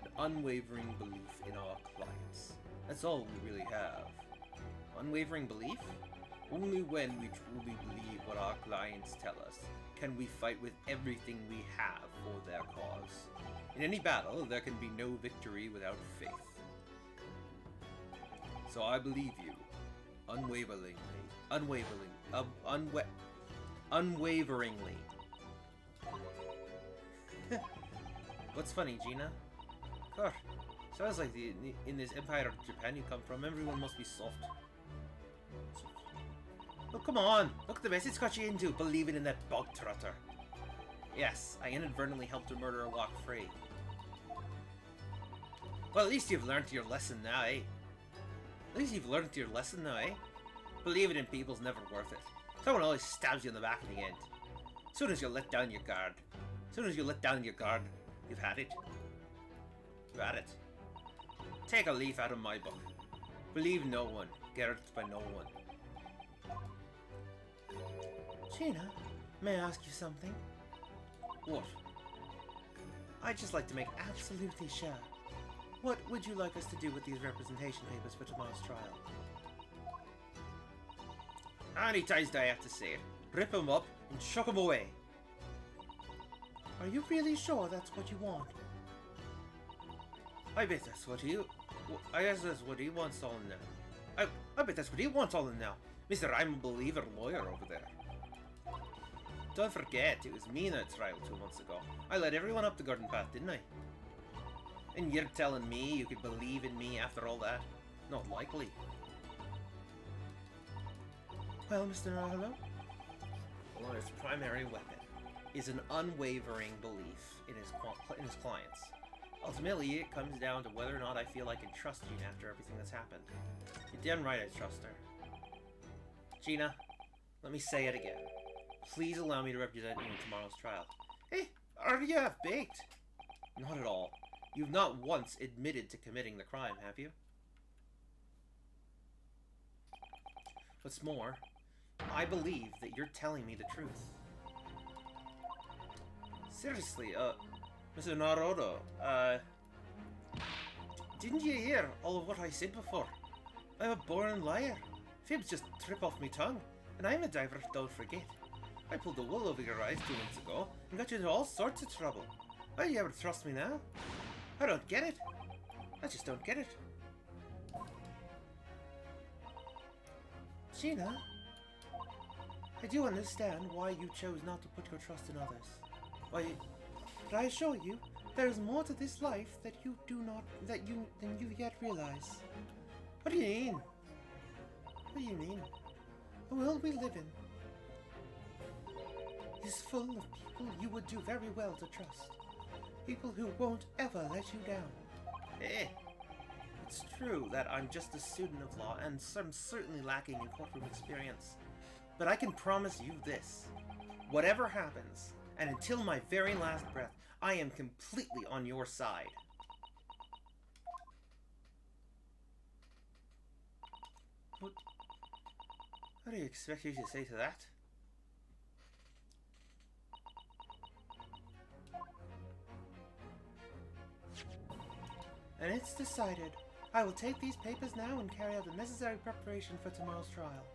an unwavering belief in our clients. That's all we really have. Unwavering belief? Only when we truly believe what our clients tell us can we fight with everything we have for their cause. In any battle, there can be no victory without faith. So I believe you, unwaveringly. What's funny, Gina? God, sounds like in this empire of Japan you come from, everyone must be soft. Oh, come on! Look at the mess it's got you into, believing in that bog trotter. Yes, I inadvertently helped a murderer walk free. Well, at least you've learned your lesson now, eh? At least you've learned your lesson now, eh? Believing in people's never worth it. Someone always stabs you in the back in the end. As soon as you let down your guard. You've had it. You've had it. Take a leaf out of my book. Believe no one. Get hurt by no one. Gina, may I ask you something? What? I'd just like to make absolutely sure. What would you like us to do with these representation papers for tomorrow's trial? How many times do I have to say it? Rip them up and chuck them away. Are you really sure that's what you want? I bet that's what he... I guess that's what he wants all now. I bet that's what he wants all now. Mr. I'm a believer lawyer over there. Don't forget, it was me in that trial 2 months ago. I led everyone up the garden path, didn't I? And you're telling me you could believe in me after all that? Not likely. Well, Mr. Naruto? Lawyer's primary weapon is an unwavering belief in his clients. Ultimately, it comes down to whether or not I feel I can trust Gina after everything that's happened. You're damn right I trust her. Gina, let me say it again. Please allow me to represent you in tomorrow's trial. Hey, already half-baked. Not at all. You've not once admitted to committing the crime, have you? What's more, I believe that you're telling me the truth. Seriously, Mr. Naruto, didn't you hear all of what I said before? I'm a born liar. Fibs just trip off me tongue, and I'm a diver, don't forget. I pulled the wool over your eyes 2 months ago, and got you into all sorts of trouble. Why do you ever trust me now? I don't get it. I just don't get it. Gina, I do understand why you chose not to put your trust in others. But I assure you, there is more to this life that you than you yet realize. What do you mean? What do you mean? The world we live in is full of people you would do very well to trust. People who won't ever let you down. It's true that I'm just a student of law, and I'm certainly lacking in courtroom experience. But I can promise you this. Whatever happens, and until my very last breath, I am completely on your side. What do you expect me to say to that? And it's decided. I will take these papers now and carry out the necessary preparation for tomorrow's trial.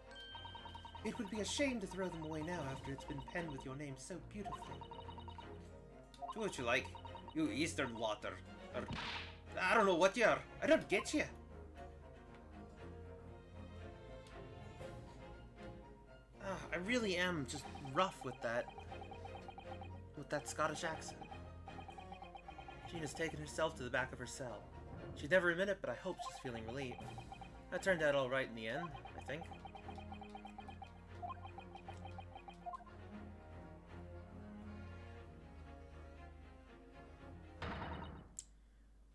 It would be a shame to throw them away now after it's been penned with your name so beautifully. Do what you like, you Eastern lotter. Or, I don't know what you are. I don't get you. I really am just rough with that Scottish accent. Gina's taken herself to the back of her cell. She'd never admit it, but I hope she's feeling relieved. That turned out all right in the end, I think.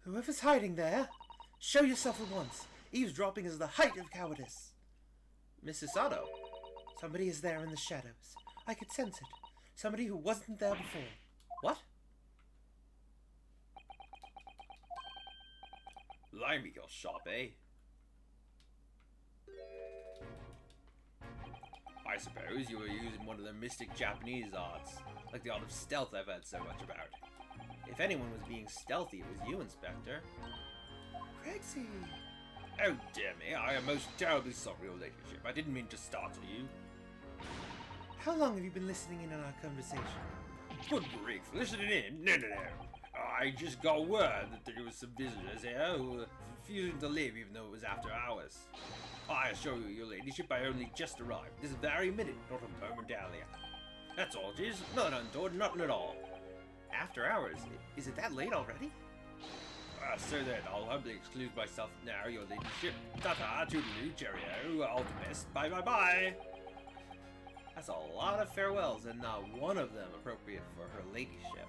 Whoever's hiding there, show yourself at once. Eavesdropping is the height of cowardice. Miss Susato. Somebody is there in the shadows. I could sense it. Somebody who wasn't there before. What? Blimey, you're sharp, eh? I suppose you were using one of the mystic Japanese arts, like the art of stealth I've heard so much about. If anyone was being stealthy, it was you, Inspector. Craigsy! Oh dear me, I am most terribly sorry, your ladyship. I didn't mean to startle you. How long have you been listening in on our conversation? Good grief, listening in? No. I just got word that there was some visitors here who were refusing to leave even though it was after hours. I assure you, your ladyship, I only just arrived. This very minute, not a moment earlier. That's all it is. Nothing untoward, nothing at all. After hours? Is it that late already? So then, I'll humbly excuse myself now, your ladyship. Ta-ta, toodaloo, cheerio, all the best, bye-bye-bye. That's a lot of farewells, and not one of them appropriate for her ladyship.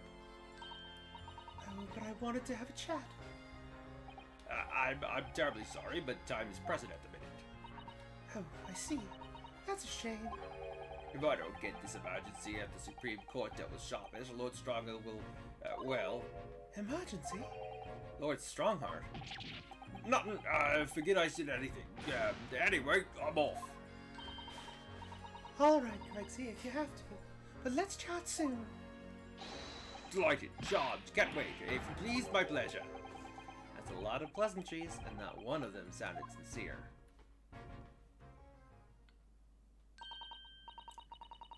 Oh, but I wanted to have a chat. I'm terribly sorry, but time is pressing at the minute. Oh, I see. That's a shame. If I don't get this emergency at the Supreme Court dealt with sharpness, Lord Strongheart will, well... Emergency? Lord Strongheart? Nothing, forget I said anything. Anyway, I'm off. Alright, Craigsy, if you have to. But let's chat soon. Delighted, charmed, can't wait. If you please, my pleasure. That's a lot of pleasantries, and not one of them sounded sincere.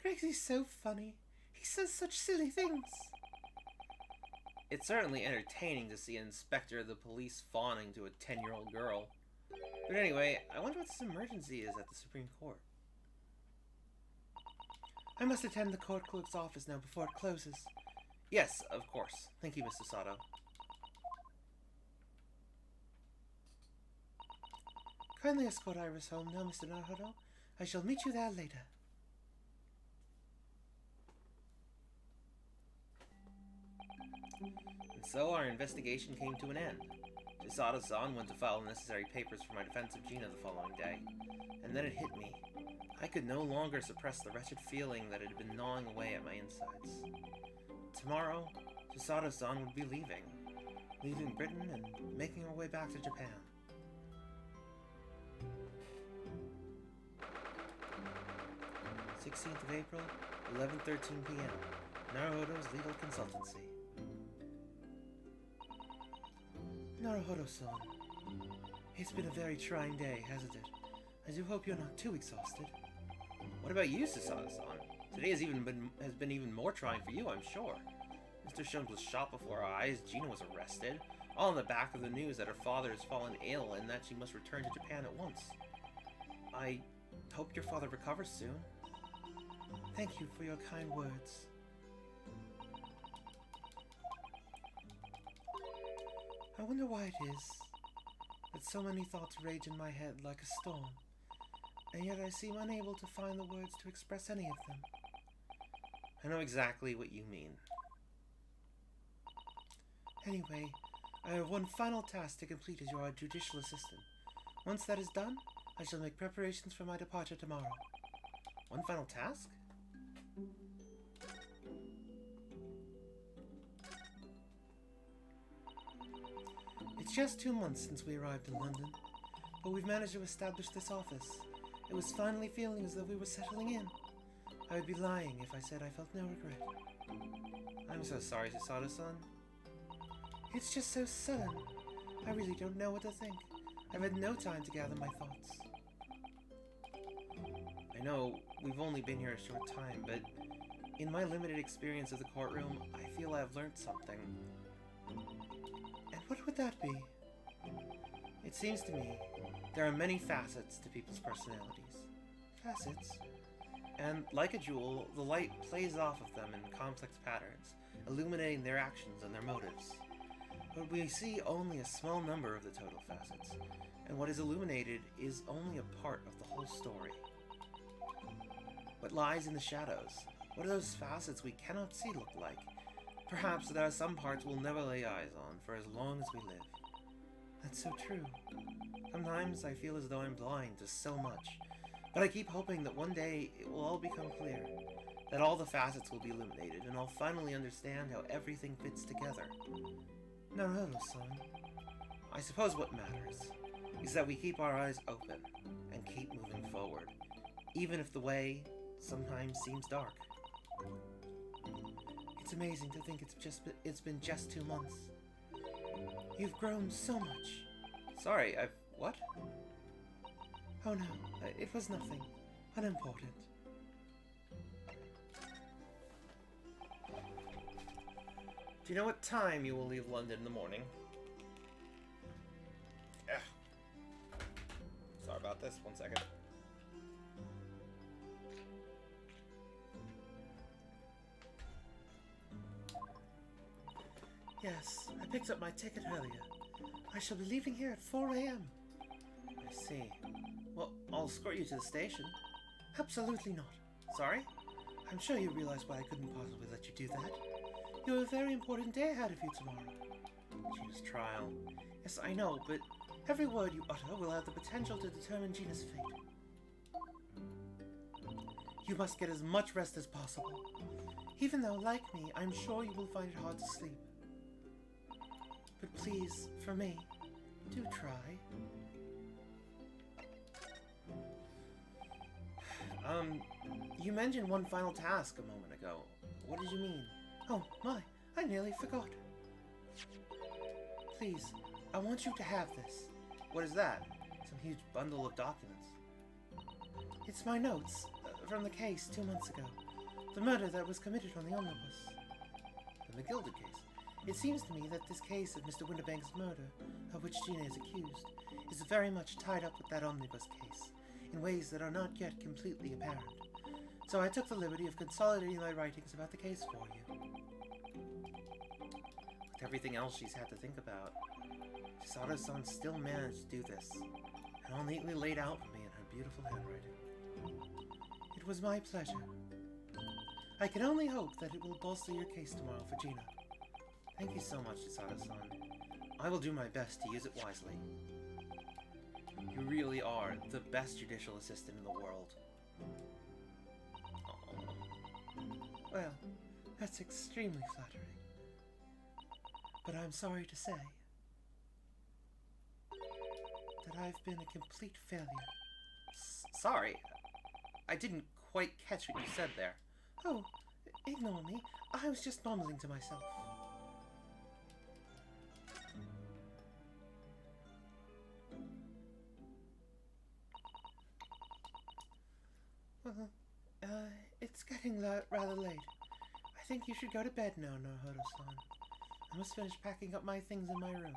Craigsy's so funny. He says such silly things. It's certainly entertaining to see an inspector of the police fawning to a 10-year-old girl. But anyway, I wonder what this emergency is at the Supreme Court. I must attend the court clerk's office now before it closes. Yes, of course. Thank you, Mr. Sato. Kindly escort Iris home now, Mr. Naruhodo. I shall meet you there later. And so our investigation came to an end. Susato-san went to file the necessary papers for my defense of Gina the following day. And then it hit me. I could no longer suppress the wretched feeling that had been gnawing away at my insides. Tomorrow, Susato-san would be leaving Britain and making her way back to Japan. th of April, 11:13 p.m. Naruhodo's Legal Consultancy. Naruhodo-san, it's been a very trying day, hasn't it? I do hope you're not too exhausted. What about you, Susato-san? Today has been even more trying for you, I'm sure. Mr. Shun's was shot before our eyes, Gina was arrested, all on the back of the news that her father has fallen ill and that she must return to Japan at once. I hope your father recovers soon. Thank you for your kind words. I wonder why it is that so many thoughts rage in my head like a storm, and yet I seem unable to find the words to express any of them. I know exactly what you mean. Anyway, I have one final task to complete as your judicial assistant. Once that is done, I shall make preparations for my departure tomorrow. One final task? It's just 2 months since we arrived in London, but we've managed to establish this office. It was finally feeling as though we were settling in. I would be lying if I said I felt no regret. I'm so sorry, Susato-san. It's just so sudden. I really don't know what to think. I've had no time to gather my thoughts. I know we've only been here a short time, but in my limited experience of the courtroom, I feel I've learned something. And what would that be? It seems to me there are many facets to people's personalities. Facets? And like a jewel, the light plays off of them in complex patterns, illuminating their actions and their motives. But we see only a small number of the total facets, and what is illuminated is only a part of the whole story. What lies in the shadows? What do those facets we cannot see look like? Perhaps there are some parts we'll never lay eyes on for as long as we live. That's so true. Sometimes I feel as though I'm blind to so much, but I keep hoping that one day it will all become clear, that all the facets will be illuminated, and I'll finally understand how everything fits together. Naruhodo-san. I suppose what matters is that we keep our eyes open and keep moving forward, even if the way sometimes seems dark. It's amazing to think it's been just 2 months. You've grown so much. Sorry, what? Oh no, it was nothing. Unimportant. Do you know what time you will leave London in the morning? Yeah. Sorry about this, 1 second. Yes, I picked up my ticket earlier. I shall be leaving here at 4 a.m. I see. Well, I'll escort you to the station. Absolutely not. Sorry? I'm sure you realize why I couldn't possibly let you do that. You have a very important day ahead of you tomorrow. Gina's trial. Yes, I know, but every word you utter will have the potential to determine Gina's fate. You must get as much rest as possible. Even though, like me, I'm sure you will find it hard to sleep. But please, for me, do try. You mentioned one final task a moment ago. What did you mean? Oh, my, I nearly forgot. Please, I want you to have this. What is that? Some huge bundle of documents. It's my notes from the case 2 months ago. The murder that was committed on the omnibus. The McGilded case. It seems to me that this case of Mr. Winterbank's murder, of which Gina is accused, is very much tied up with that omnibus case, in ways that are not yet completely apparent. So I took the liberty of consolidating my writings about the case for you. With everything else she's had to think about, Susato-san still managed to do this, and all neatly laid out for me in her beautiful handwriting. It was my pleasure. I can only hope that it will bolster your case tomorrow for Gina. Thank you so much, Susato-san. I will do my best to use it wisely. You really are the best judicial assistant in the world. Well, that's extremely flattering. But I'm sorry to say that I've been a complete failure. Sorry. I didn't quite catch what you said there. Oh, ignore me. I was just mumbling to myself. It's getting rather late. I think you should go to bed now, Naruto-san. I must finish packing up my things in my room.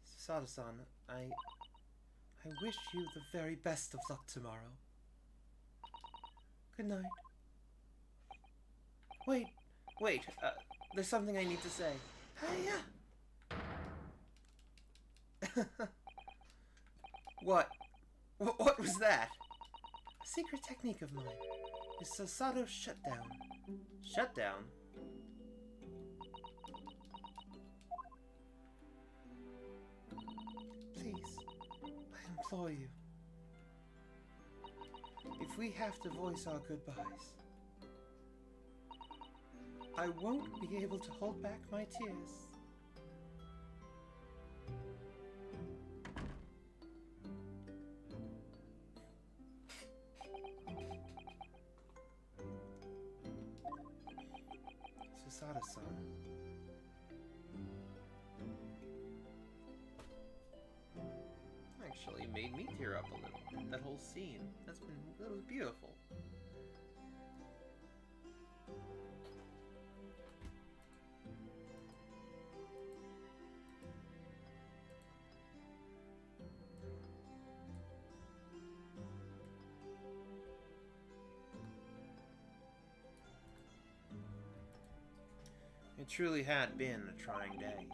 Susato-san, I wish you the very best of luck tomorrow. Good night. Wait, there's something I need to say. Hiya! What? What was that? A secret technique of mine is Susato shutdown. Shutdown? Please, I implore you. If we have to voice our goodbyes, I won't be able to hold back my tears. Susato-san. Actually made me tear up a little. That whole scene. That was beautiful. It truly had been a trying day.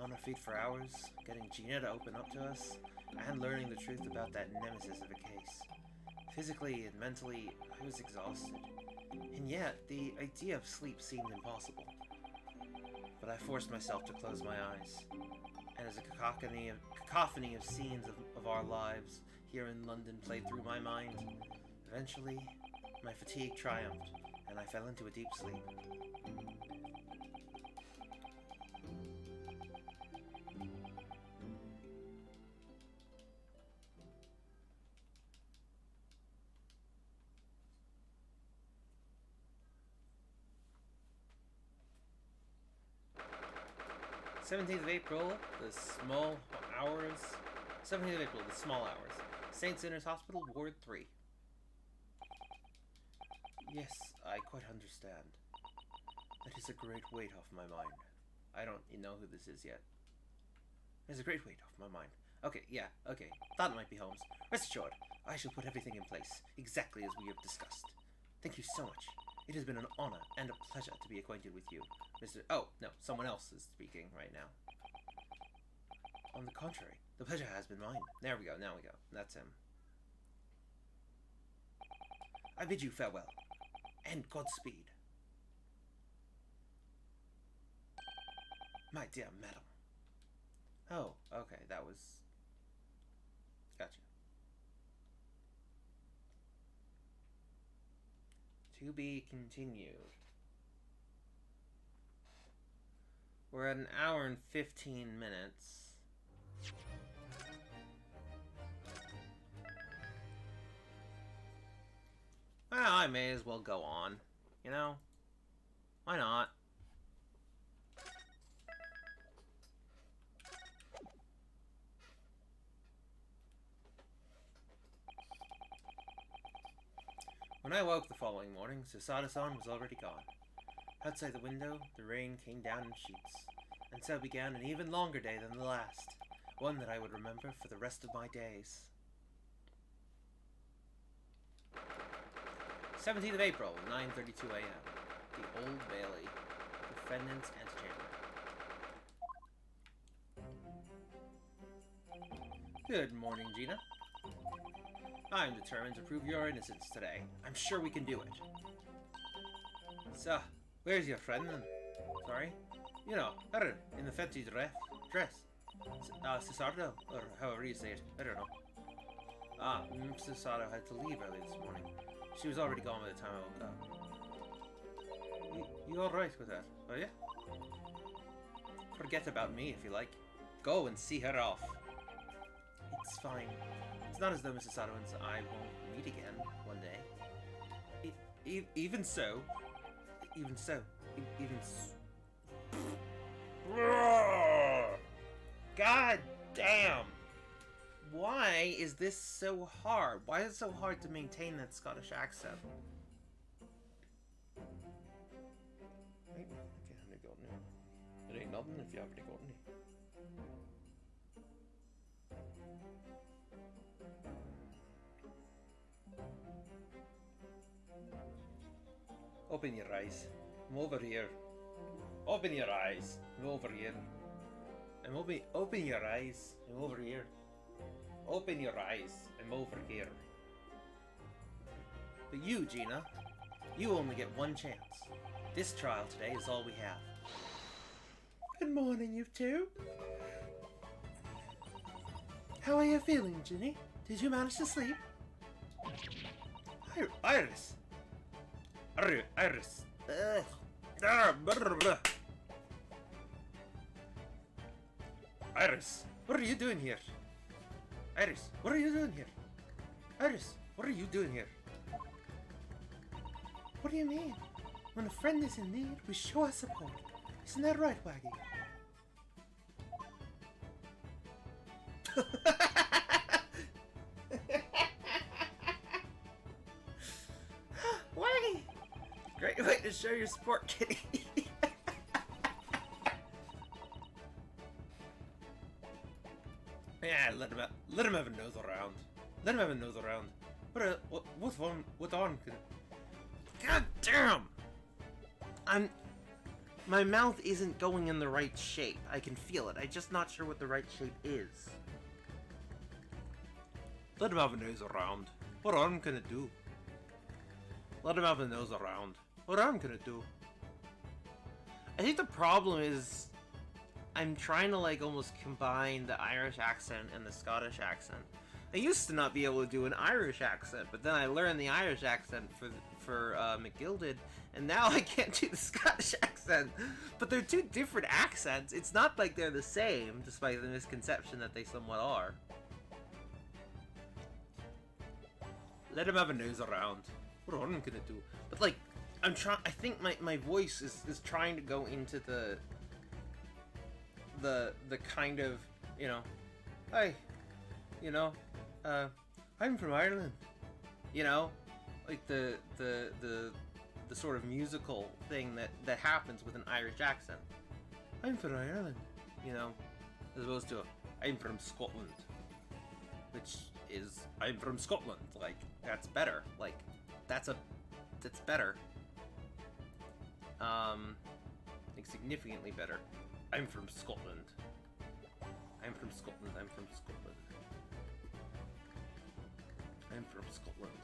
On our feet for hours, getting Gina to open up to us, and learning the truth about that nemesis of a case. Physically and mentally, I was exhausted. And yet, the idea of sleep seemed impossible. But I forced myself to close my eyes. And as a cacophony of scenes of our lives here in London played through my mind, eventually, my fatigue triumphed, and I fell into a deep sleep. '17th of April, the small hours. 17th of April, the small hours. St. Sinners Hospital, Ward 3. Yes, I quite understand. That is a great weight off my mind. I don't know who this is yet. There's a great weight off my mind. Okay, yeah, okay. Thought it might be Holmes. Rest assured, I shall put everything in place, exactly as we have discussed. Thank you so much. It has been an honor and a pleasure to be acquainted with you, Mr. Oh, no, someone else is speaking right now. On the contrary, the pleasure has been mine. There we go, now we go. That's him. I bid you farewell, and Godspeed. My dear madam. Oh, okay, that was... Gotcha. To be continued. We're at an hour and 15 minutes. Well, I may as well go on. You know? Why not? When I woke the following morning, Susato-san was already gone. Outside the window, the rain came down in sheets, and so began an even longer day than the last, one that I would remember for the rest of my days. 17th of April, 9:32 a.m. The Old Bailey. Defendant's antechamber. Good morning, Gina. I'm determined to prove your innocence today. I'm sure we can do it. So, where's your friend then? Sorry? You know, her in the fancy dress. Susato, or however you say it. I don't know. Susato had to leave early this morning. She was already gone by the time I woke up. You alright with that, are you? Forget about me if you like. Go and see her off. It's fine. It's not as though Mrs. Sato and I won't meet again one day. Even so... God damn! Why is this so hard? Why is it so hard to maintain that Scottish accent? Right, okay, haven't got any. It ain't nothing if you haven't got any. Open your eyes. I'm over here. Open your eyes. I'm over here. Open your eyes. I'm over here. Open your eyes. I'm over here. But you, Gina, you only get one chance. This trial today is all we have. Good morning, you two. How are you feeling, Ginny? Did you manage to sleep? Iris! Iris! Iris, what are you doing here? Iris, what are you doing here? Iris, what are you doing here? What do you mean? When a friend is in need, we show our support. Isn't that right, Waggy? Waggy! Great way to show your support, kitty. Yeah, let him have a nose around. Let him have a nose around. What on? God damn! My mouth isn't going in the right shape. I can feel it. I'm just not sure what the right shape is. Let him have a nose around. What I'm gonna do? Let him have a nose around. What I'm gonna do? I think the problem is I'm trying to like almost combine the Irish accent and the Scottish accent. I used to not be able to do an Irish accent, but then I learned the Irish accent for McGilded, and now I can't do the Scottish accent. But they're two different accents. It's not like they're the same, despite the misconception that they somewhat are. Let him have a nose around. What am I gonna do? But like, I think my voice is trying to go into the kind of, you know, hi, you know, I'm from Ireland, you know, like the sort of musical thing that happens with an Irish accent. I'm from Ireland, you know, as opposed to I'm from Scotland, which is I'm from Scotland. Like, that's better. Like, that's better. Like, significantly better. I'm from Scotland. I'm from Scotland. I'm from Scotland. I'm from Scotland.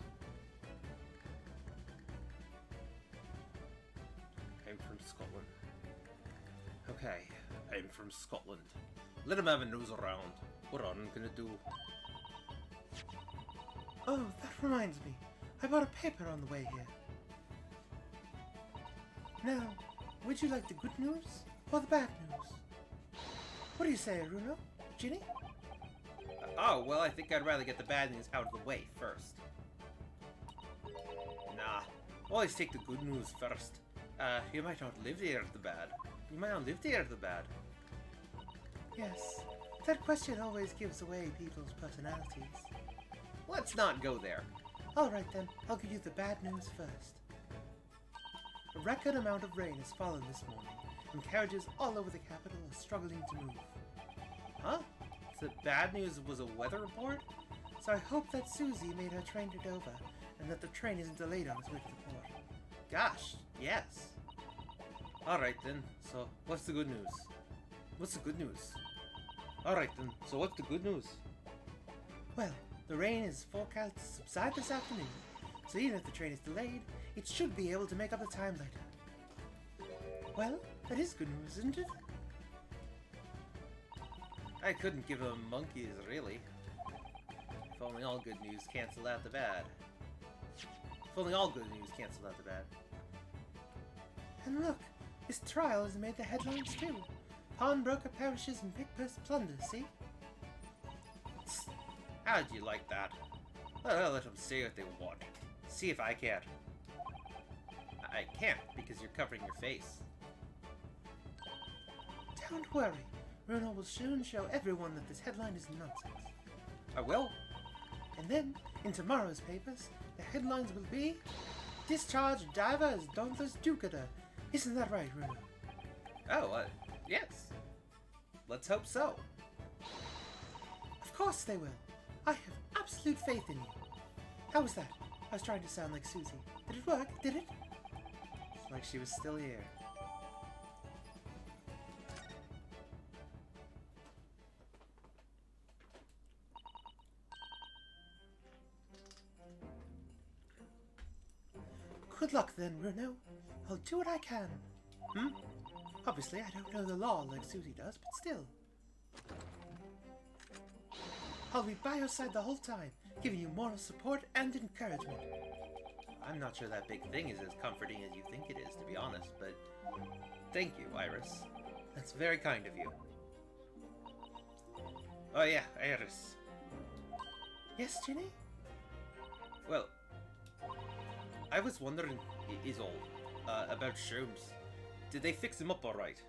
I'm from Scotland. Okay, I'm from Scotland. Let him have a nose around. What I'm gonna do? Oh, that reminds me. I bought a paper on the way here. Now, would you like the good news or the bad news? What do you say, Aruno? Ginny? Oh, well, I think I'd rather get the bad news out of the way first. Nah, always take the good news first. You might not live to hear the bad. You might not live to hear the bad. Yes, that question always gives away people's personalities. Let's not go there. Alright then, I'll give you the bad news first. A record amount of rain has fallen this morning, and carriages all over the capital are struggling to move. Huh? The bad news was a weather report? So I hope that Susie made her train to Dover, and that the train isn't delayed on its way to the port. Gosh, yes. Alright then, so what's the good news? What's the good news? Alright then, so what's the good news? Well, the rain is forecast to subside this afternoon, so even if the train is delayed, it should be able to make up the time later. Well, that is good news, isn't it? I couldn't give them monkeys, really. If only all good news canceled out the bad. If only all good news canceled out the bad. And look, this trial has made the headlines too. Pawnbroker perishes in pick-purse plunder, see? How'd you like that? Well, let them say what they want. See if I can't. I can't, because you're covering your face. Don't worry. Bruno will soon show everyone that this headline is nonsense. I will? And then, in tomorrow's papers, the headlines will be Discharged diver as dauntless do-gooder. Isn't that right, Bruno? Oh, yes. Let's hope so. Of course they will. I have absolute faith in you. How was that? I was trying to sound like Susie. Did it work? Did it? It's like she was still here. Good luck then, Bruno. I'll do what I can. Obviously, I don't know the law like Susie does, but still. I'll be by your side the whole time, giving you moral support and encouragement. I'm not sure that big thing is as comforting as you think it is, to be honest, but thank you, Iris. That's very kind of you. Oh yeah, Iris. Yes, Ginny? Well, I was wondering, is all, about Shrooms. Did they fix him up alright?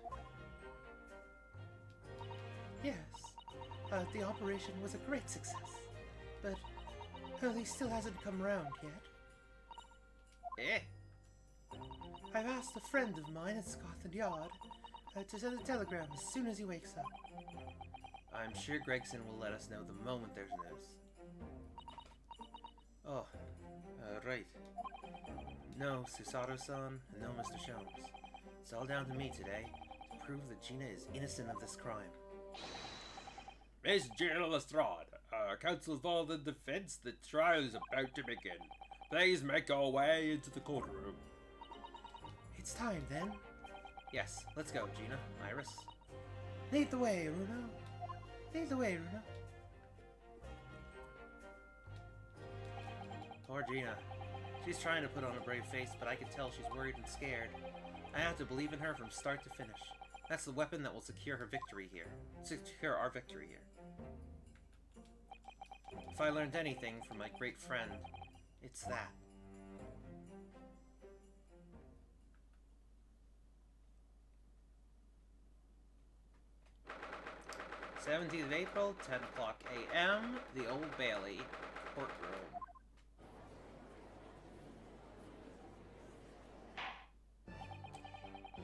Yes. The operation was a great success, but Hurley still hasn't come around yet. Eh? I've asked a friend of mine at Scotland Yard to send a telegram as soon as he wakes up. I'm sure Gregson will let us know the moment there's news. Oh, right. No Susato-san, and no Mr. Sholmes. It's all down to me today, to prove that Gina is innocent of this crime. Miss Gina Lestrade, counsel for the defense, the trial is about to begin. Please make our way into the courtroom. It's time then. Yes, let's go, Gina. Iris. Lead the way, Runo. Lead the way, Runo. Poor Gina. She's trying to put on a brave face, but I can tell she's worried and scared. I have to believe in her from start to finish. That's the weapon that will secure her victory here. Secure our victory here. If I learned anything from my great friend, it's that. '17th of April, 10 o'clock a.m., the Old Bailey, courtroom.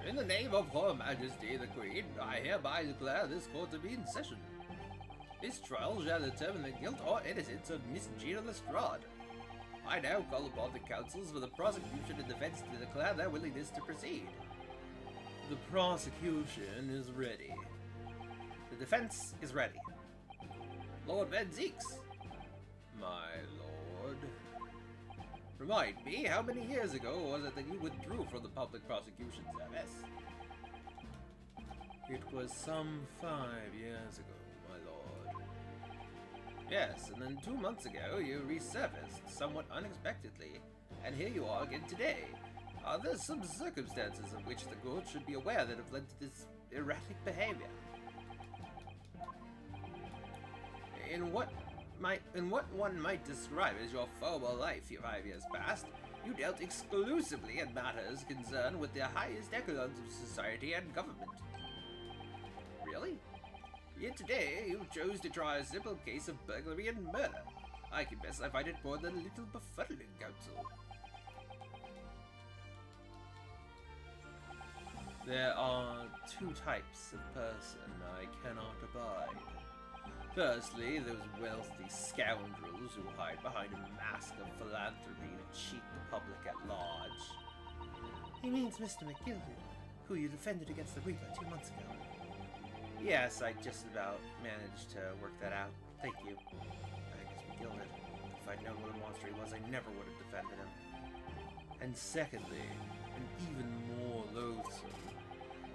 In the name of Her Majesty the Queen, I hereby declare this court to be in session. This trial shall determine the guilt or innocence of Miss Gina Lestrade. I now call upon the counsels for the prosecution and defense to declare their willingness to proceed. The prosecution is ready. The defense is ready. Lord Van Zeeks. My lord. Remind me, how many years ago was it that you withdrew from the public prosecution service? It was some 5 years ago, my lord. Yes, and then 2 months ago you resurfaced, somewhat unexpectedly, and here you are again today. Are there some circumstances of which the court should be aware that have led to this erratic behavior? In what one might describe as your former life 5 years past, you dealt exclusively in matters concerned with the highest echelons of society and government. Really? Yet today, you chose to try a simple case of burglary and murder. I confess I find it more than a little befuddling, counsel. There are 2 types of person I cannot abide. Firstly, those wealthy scoundrels who hide behind a mask of philanthropy to cheat the public at large. He means Mr. McGilded, who you defended against the Reaper 2 months ago. Yes, I just about managed to work that out. Thank you. I guess McGilded. If I'd known what a monster he was, I never would have defended him. And secondly, and even more loathsome,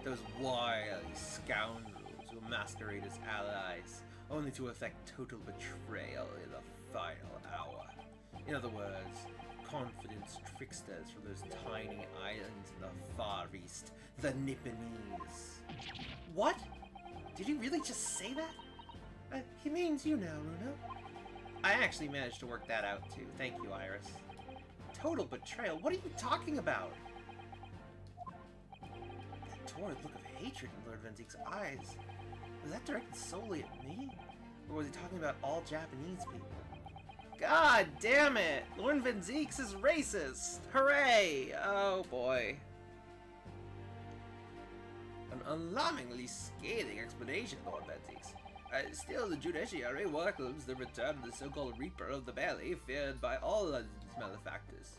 those wily scoundrels who masquerade as allies, only to effect total betrayal in the final hour. In other words, confidence tricksters from those tiny islands in the Far East, the Nipponese. What? Did he really just say that? He means you now, Runo. I actually managed to work that out too. Thank you, Iris. Total betrayal? What are you talking about? That torrid look of hatred in Lord Venzique's eyes. Was that directed solely at me? Or was he talking about all Japanese people? God damn it! Lord Venzique's is racist! Hooray! Oh boy. An alarmingly scathing explanation, Lord Venzique's. Still, the judiciary welcomes the return of the so-called Reaper of the Valley, feared by all London's malefactors.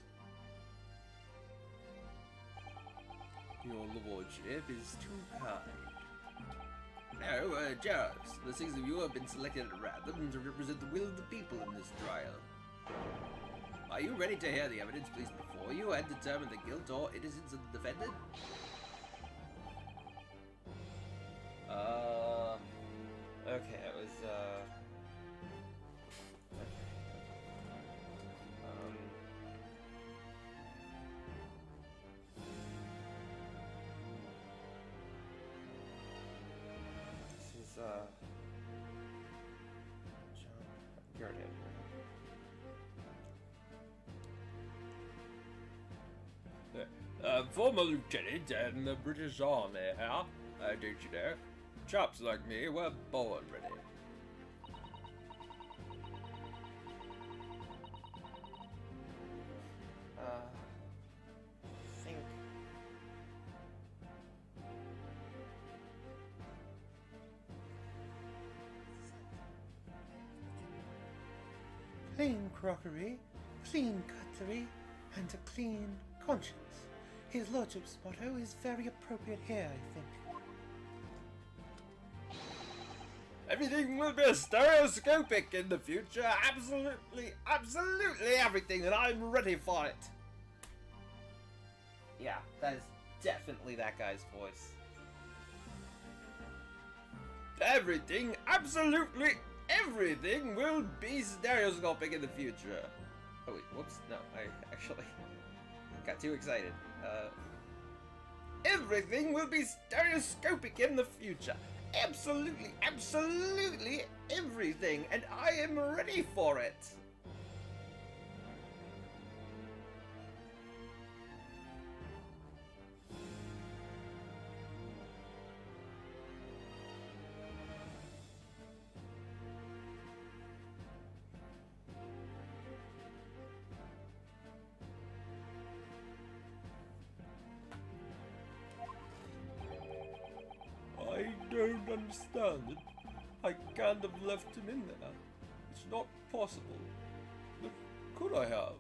Your lordship is too kind. No, just. The 6 of you have been selected at random to represent the will of the people in this trial. Are you ready to hear the evidence placed before you and determine the guilt or innocence of the defendant? Okay, it was, this is, John, you're it. Former lieutenant in the British Army, huh? Don't you know? Chaps like me were born ready. Think. Clean crockery, clean cutlery, and a clean conscience. His lordship's motto is very appropriate here, I think. Everything will be stereoscopic in the future. Absolutely, absolutely everything, and I'm ready for it. Yeah, that is definitely that guy's voice. Everything, absolutely everything will be stereoscopic in the future. Oh wait, whoops, no, I actually got too excited. Everything will be stereoscopic in the future. Absolutely, absolutely everything, and I am ready for it. I don't understand it. I can't have left him in there. It's not possible. But could I have?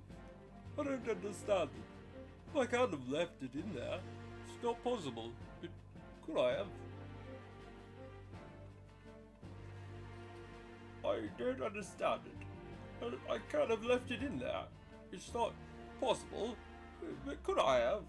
I don't understand it. I can't have left it in there. It's not possible. But could I have? I don't understand it. I can't have left it in there. It's not possible. But could I have?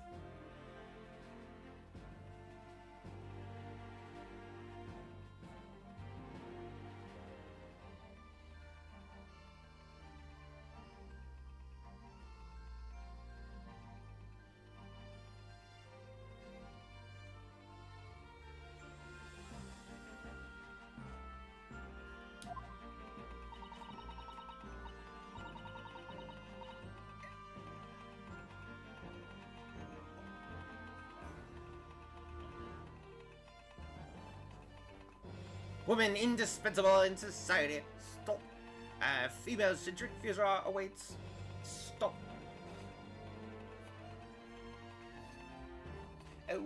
Women indispensable in society. Stop. Female centrifuge awaits. Stop.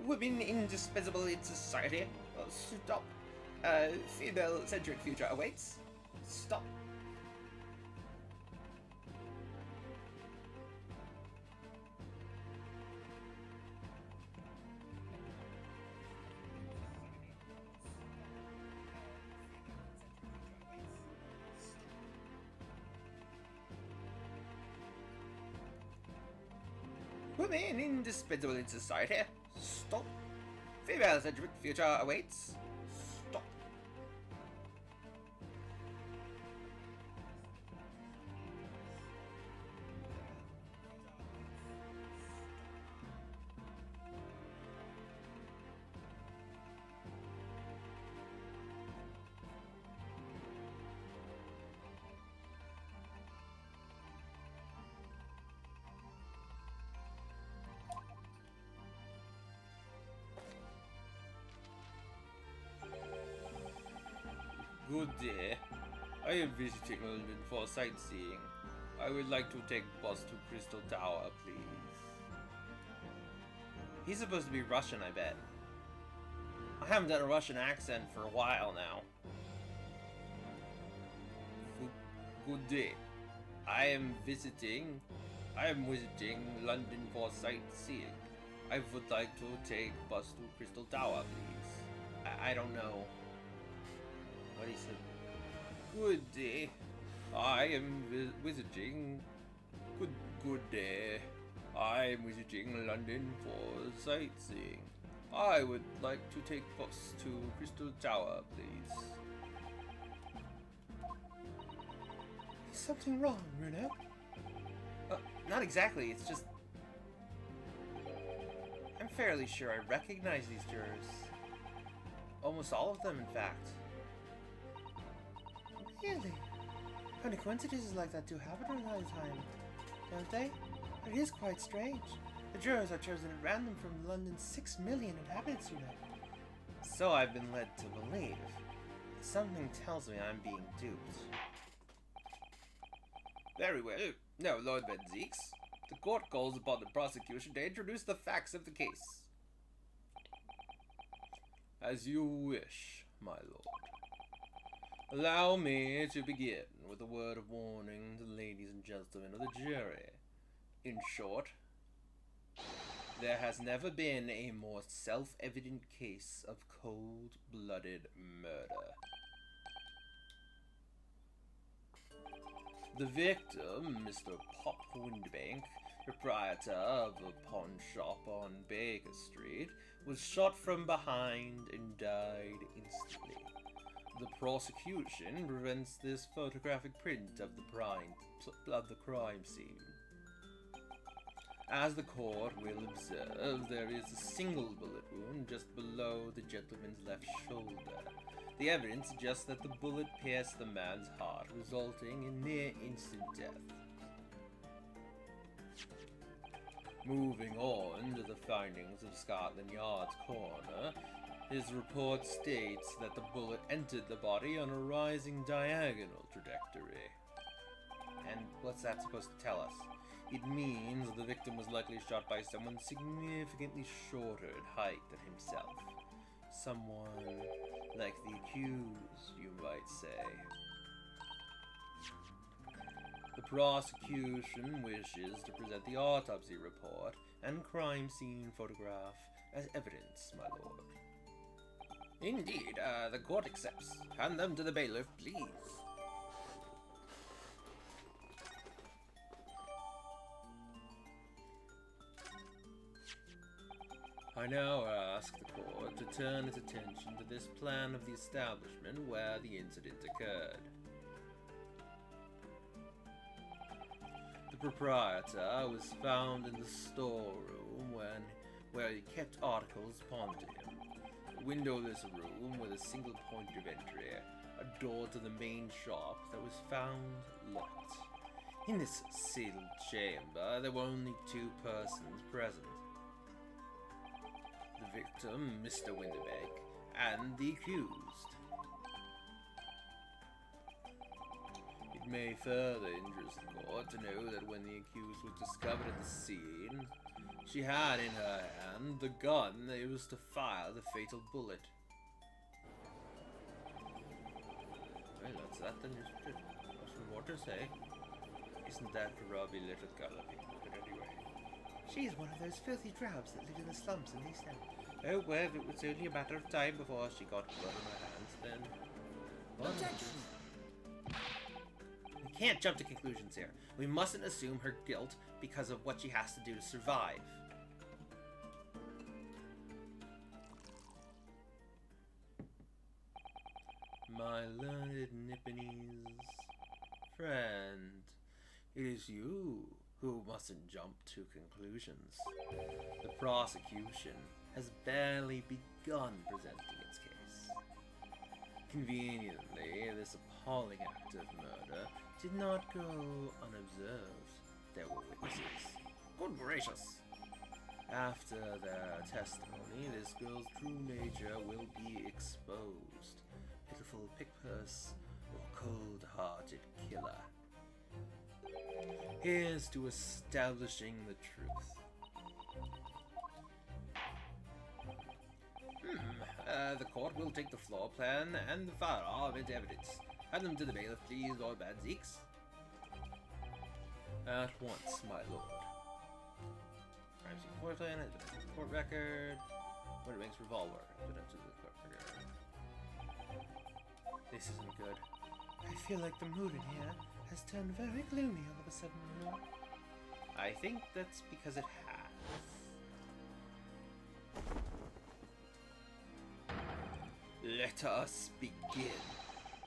Women indispensable in society. Stop. Female centric future awaits. Stop. Women indispensable in society. Stop. Female-centric future awaits. Stop. Good day. I am visiting London for sightseeing. I would like to take bus to Crystal Tower, please. He's supposed to be Russian, I bet. I haven't done a Russian accent for a while now. Good day. I am visiting London for sightseeing. I would like to take bus to Crystal Tower, please. I don't know what he said. Good day. I am visiting. Good day. I am visiting London for sightseeing. I would like to take bus to Crystal Tower, please. Is something wrong, Bruno? Not exactly. It's just I'm fairly sure I recognize these jurors. Almost all of them, in fact. Really? Funny coincidences like that do happen from time to time, don't they? It is quite strange. The jurors are chosen at random from London's 6 million inhabitants, you know. So I've been led to believe. Something tells me I'm being duped. Very well. Now, Lord Benzeeks, the court calls upon the prosecution to introduce the facts of the case. As you wish, my lord. Allow me to begin with a word of warning to the ladies and gentlemen of the jury. In short, there has never been a more self-evident case of cold-blooded murder. The victim, Mr. Pop Windbank, proprietor of a pawn shop on Baker Street, was shot from behind and died instantly. The prosecution presents this photographic print of the crime scene. As the court will observe, there is a single bullet wound just below the gentleman's left shoulder. The evidence suggests that the bullet pierced the man's heart, resulting in near-instant death. Moving on to the findings of Scotland Yard's coroner, his report states that the bullet entered the body on a rising diagonal trajectory. And what's that supposed to tell us? It means the victim was likely shot by someone significantly shorter in height than himself. Someone like the accused, you might say. The prosecution wishes to present the autopsy report and crime scene photograph as evidence, my lord. Indeed, the court accepts. Hand them to the bailiff, please. I now ask the court to turn its attention to this plan of the establishment where the incident occurred. The proprietor was found in the storeroom where he kept articles pawned to him. A windowless room with a single point of entry, a door to the main shop that was found locked. In this sealed chamber, there were only two persons present. The victim, Mr. Winterbeck, and the accused. It may further interest the court to know that when the accused was discovered at the scene, she had in her hand the gun that used to fire the fatal bullet. Well, that's that then, isn't it? Nothing more to say. Isn't that a rubby little gallopy? But anyway. She's one of those filthy drabs that live in the slums in East End. Oh, well, it was only a matter of time before she got blood on her hands then. Objection! We can't jump to conclusions here. We mustn't assume her guilt because of what she has to do to survive. My learned Nipponese friend, it is you who mustn't jump to conclusions. The prosecution has barely begun presenting its case. Conveniently, this appalling act of murder did not go unobserved. There were witnesses. Good gracious. After their testimony, this girl's true nature will be exposed. Pitiful pickpurse or cold-hearted killer. Here's to establishing the truth. The court will take the floor plan and the firearm into evidence. Hand them to the bailiff, please, Lord Banzeeks. At once, my lord. Crime scene floor plan, evidence to the court record. What it makes revolver, evidence to the court record. This isn't good. I feel like the mood in here has turned very gloomy all of a sudden. I think that's because it has. Let us begin.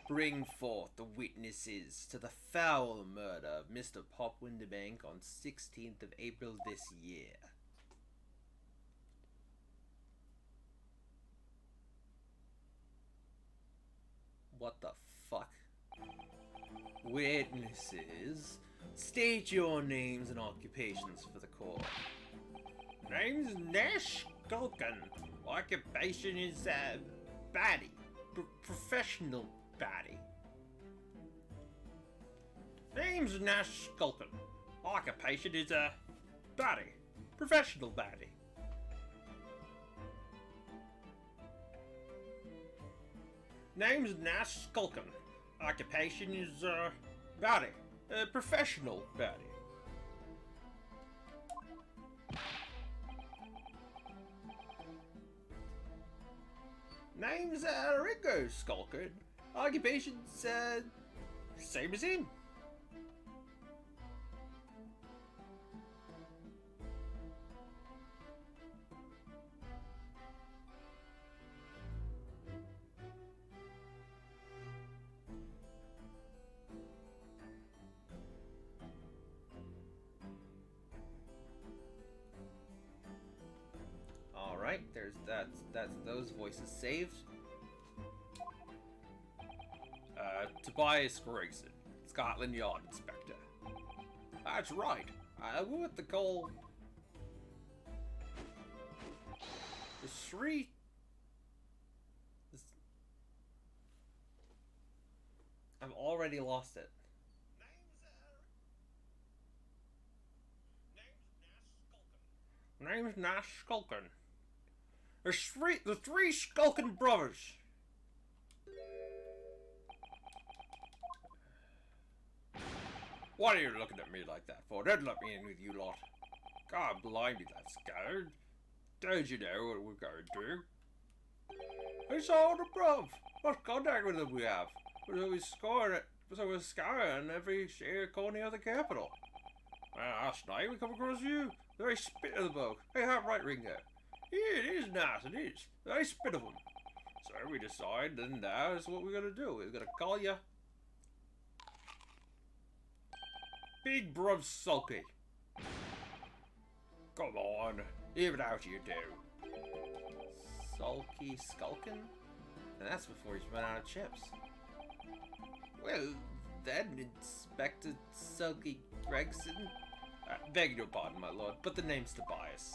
Bring forth the witnesses to the foul murder of Mr. Pop Winterbank on 16th of April this year. What the fuck? Witnesses, state your names and occupations for the court. Name's Nash Culkin. Occupation is, baddie. Professional baddie. Name's Nash Culkin. Occupation is, baddie. Professional baddie. Name's Nash Culkin. Occupation is, baddie. Professional baddie. Name's, Ringo Skulkin. Occupation's, same as him. Alright, that's those voices saved. Tobias Gregson, Scotland Yard Inspector. That's right. We're with the call. The Sri. I've already lost it. Name's Nash Skulkin. The three Skulkin brothers. What are you looking at me like that for? Don't let me in with you lot. God blimey, that's scared. Don't you know what we're going to do? It's all the bruv. What contact with them we have? So we're scouring every share corner of the capital. Last night we come across you. The very spit of the boat. Hey, have right, Ringo. Yeah, it is nice, it is. The very spit of them. So we decided, and now is what we're gonna do. We're gonna call you Big Bruv Sulky. Come on, even out you do. Sulky Skulkin? And that's before he's run out of chips. Well, then, Inspector Sulky Gregson. Beg your pardon, my lord, but the name's Tobias.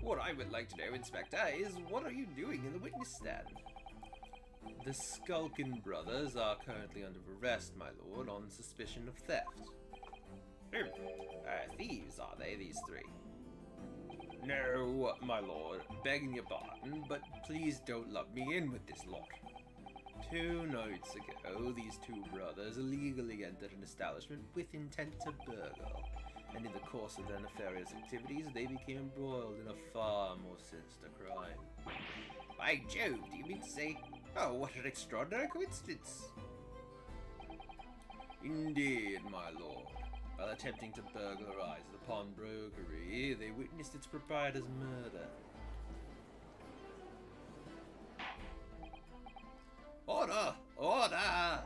What I would like to know, Inspector, is what are you doing in the witness stand? The Skulkin brothers are currently under arrest, my lord, on suspicion of theft. Thieves, are they, these three? No, my lord, begging your pardon, but please don't lump me in with this lot. 2 nights ago, these two brothers illegally entered an establishment with intent to burgle, and in the course of their nefarious activities, they became embroiled in a far more sinister crime. By Jove, do you mean to say, oh, what an extraordinary coincidence! Indeed, my lord. While attempting to burglarize the pawnbrokery, they witnessed its proprietor's murder. Order! Order!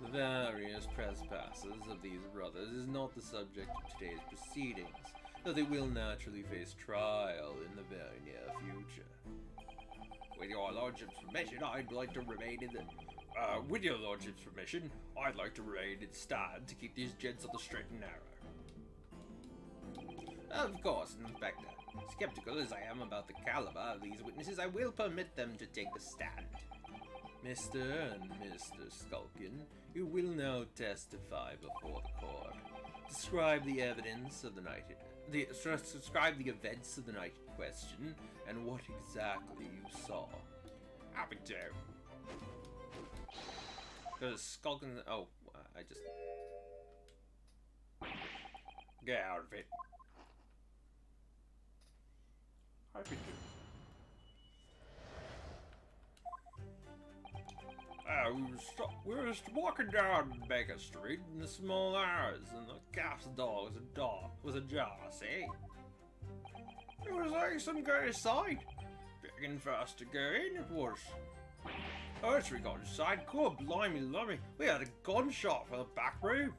The various trespasses of these brothers is not the subject of today's proceedings, though they will naturally face trial in the very near future. With your lordship's permission, I'd like to remain in the... with your lordship's permission, I'd like to remain in stand to keep these gents on the straight and narrow. Of course, Inspector. Skeptical as I am about the caliber of these witnesses, I will permit them to take the stand. Mr. and Mr. Skulkin, you will now testify before the court. Describe the evidence of the night... describe the events of the night in question, and what exactly you saw. Happy to. Because Skulkin... Oh, I just... Get out of it. Happy to. We were just walking down Baker Street in the small hours, and the gas door was ajar, see? It was like some kind of sign. Begging for us to go in, it was. As we got inside, God blimey lummy, we had a gunshot from the back room.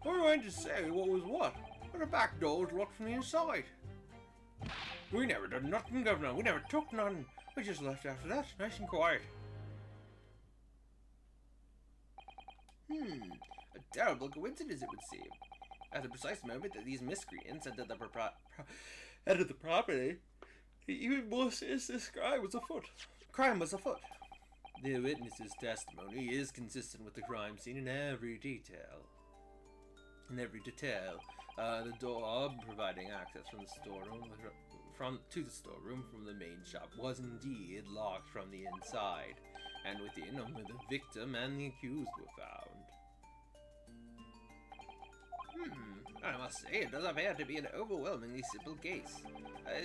I went to say what was what, but the back door was locked from the inside. We never done nothing, Governor. We never took nothing. We just left after that, nice and quiet. A terrible coincidence, it would seem. At the precise moment that these miscreants entered the property, even more sinister crime was afoot. The witness's testimony is consistent with the crime scene in every detail. The door providing access from the storeroom to the storeroom from the main shop was indeed locked from the inside, and within only the victim and the accused were found. I must say, it does appear to be an overwhelmingly simple case.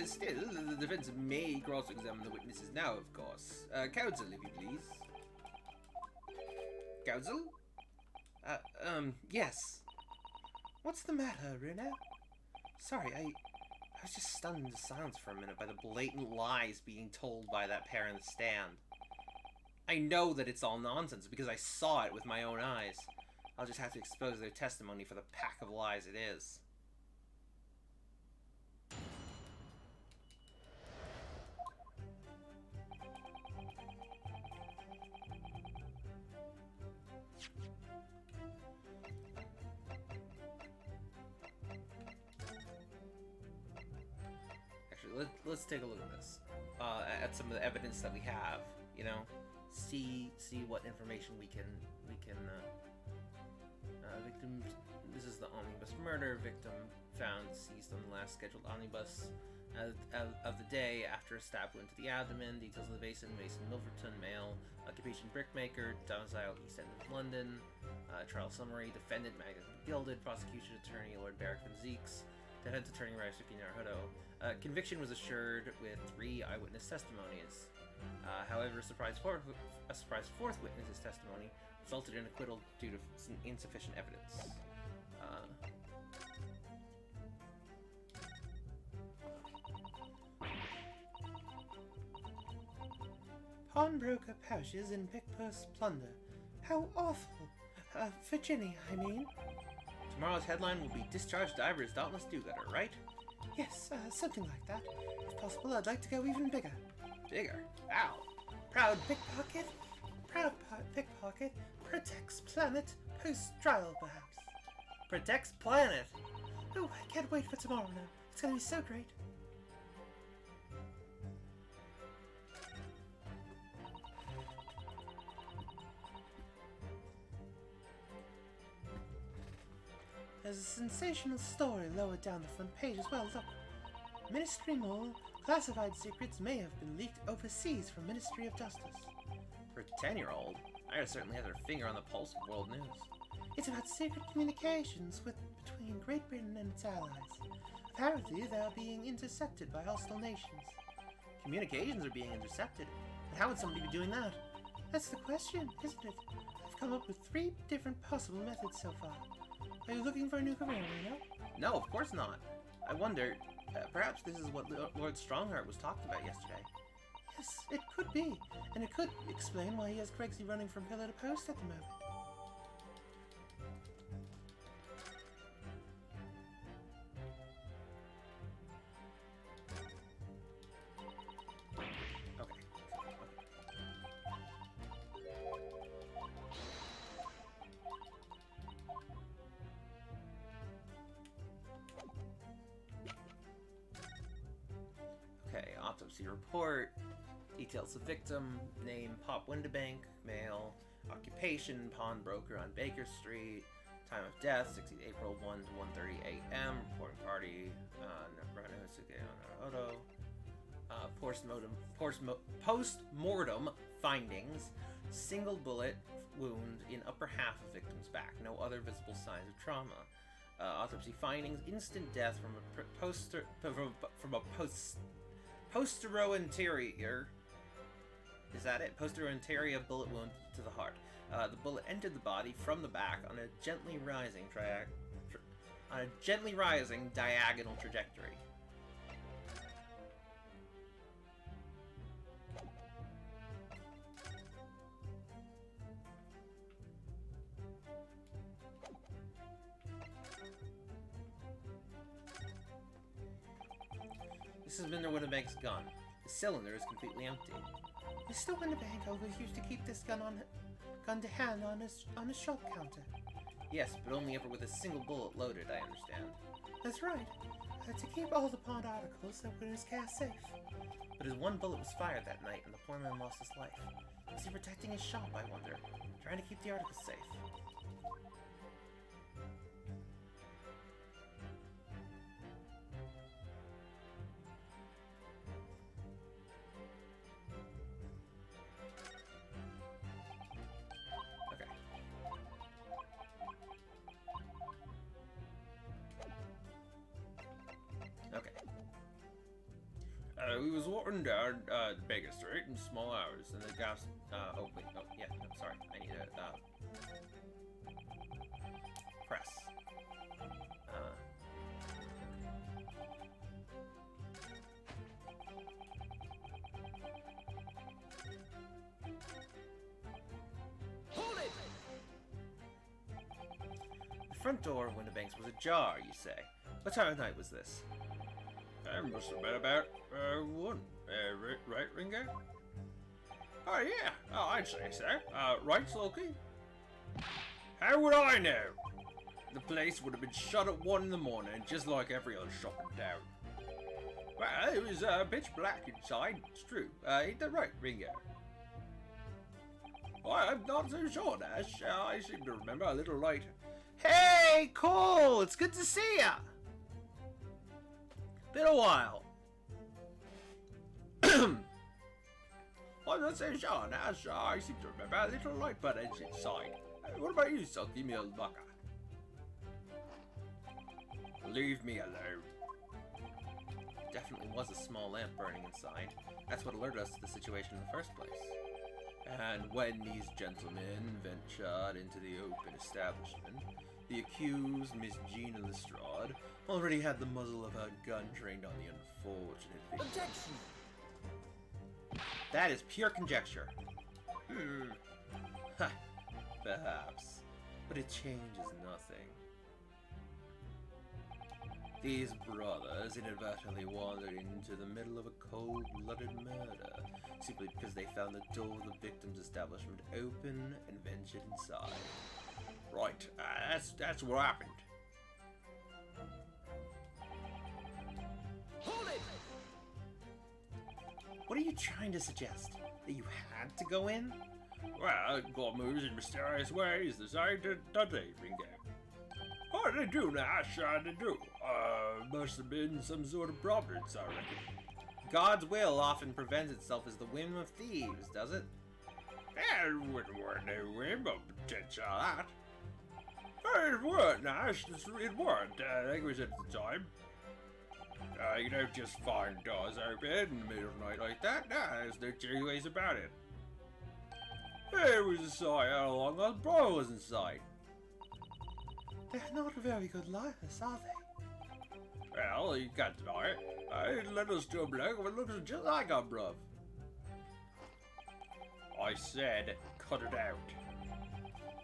Still, the defense may cross-examine the witnesses now, of course. Counsel, if you please. Counsel? Yes. What's the matter, Runa? Sorry, I was just stunned into silence for a minute by the blatant lies being told by that pair in the stand. I know that it's all nonsense because I saw it with my own eyes. I'll just have to expose their testimony for the pack of lies it is. Let's take a look at this. At some of the evidence that we have, you know, see what information we can victim. This is the omnibus murder. Victim found deceased on the last scheduled omnibus of the day after a stab wound to the abdomen. Details of the Mason Milverton, male, occupation brickmaker, domicile East End of London. Trial summary: defendant Magnus Gilded, prosecution attorney Lord Barrack van Zeeks, defense attorney Raisuke Naruhodo. Conviction was assured with 3 eyewitness testimonies. However, a surprise fourth witness's testimony resulted in acquittal due to insufficient evidence. Pawnbroker pouches and pick-purse plunder. How awful. Virginia, I mean. Tomorrow's headline will be Discharged Diver's Dauntless Do-Gooder, right? Yes, something like that. If possible, I'd like to go even bigger. Bigger? Ow! Proud pickpocket protects planet post-trial, perhaps. Protects planet! Oh, I can't wait for tomorrow now. It's gonna be so great. There's a sensational story lower down the front page as well. Look, Ministry Mall Classified secrets may have been leaked overseas from Ministry of Justice. For a 10-year-old, Ira certainly has her finger on the pulse of world news. It's about secret communications between Great Britain and its allies. Apparently, they're being intercepted by hostile nations. Communications are being intercepted. But how would somebody be doing that? That's the question, isn't it? I've come up with 3 different possible methods so far. Are you looking for a new career, Reno? No, of course not. I wonder, perhaps this is what Lord Strongheart was talking about yesterday. Yes, it could be. And it could explain why he has Craigsy running from pillar to post at the moment. Okay, autopsy report, details of victim, name Pop Windabank, male, occupation pawnbroker on Baker Street, time of death 16 April 1 to 1:30 a.m. Reporting party, post-mortem findings, single bullet wound in upper half of victim's back, no other visible signs of trauma. Autopsy findings: instant death from a posteroanterior. Is that it? Posteroanterior bullet wound to the heart. The bullet entered the body from the back on a gently rising diagonal trajectory. This is Mr. Windabank's gun. The cylinder is completely empty. Mr. Windabank always used to keep this gun to hand on his shop counter. Yes, but only ever with a single bullet loaded, I understand. That's right. To keep all the pawned articles that were in his cash safe. But his one bullet was fired that night, and the poor man lost his life. Was he protecting his shop, I wonder? Trying to keep the articles safe? We was walking down Baker Street in small hours, and the gas. Oh wait, oh yeah, no, sorry, I need to Press. Hold it! The front door of Windabank's was ajar, you say. What time of night was this? It must have been about 1, right, Ringo? Oh yeah, oh, I'd say so. Right, Sulky? How would I know? The place would have been shut at 1 in the morning, just like every other shop in town. Well, it was pitch black inside, it's true. Ain't that right, Ringo? Well, I'm not so sure, Nash. I seem to remember a little light. Hey, Cole! It's good to see ya! Been a while. I'm not so sure, Nash. I seem to remember a little light burning inside. What about you, Sulky, me old bucker? Leave me alone. Definitely was a small lamp burning inside. That's what alerted us to the situation in the first place. And when these gentlemen ventured into the open establishment, the accused, Miss Gina Lestrade, already had the muzzle of her gun trained on the unfortunate victim. Objection! That is pure conjecture. Ha! Perhaps. But it changes nothing. These brothers inadvertently wandered into the middle of a cold-blooded murder, simply because they found the door of the victim's establishment open and ventured inside. Right, that's what happened. Hold it! What are you trying to suggest? That you had to go in? Well, God moves in mysterious ways, don't they, Ringo? Oh, they do, Nash, they do. Must have been some sort of providence, I reckon. God's will often presents itself as the whim of thieves, does it? It wouldn't work no whim of potential that. It weren't nice, it weren't, like we said at the time. You don't just find doors open in the middle of the night like that. No, there's no two ways about it. It was a sight how long our brother was in sight. They're not very good liars, are they? Well, you can't deny it. I didn't let us do a bloke who looks just like our bruv. I said, cut it out.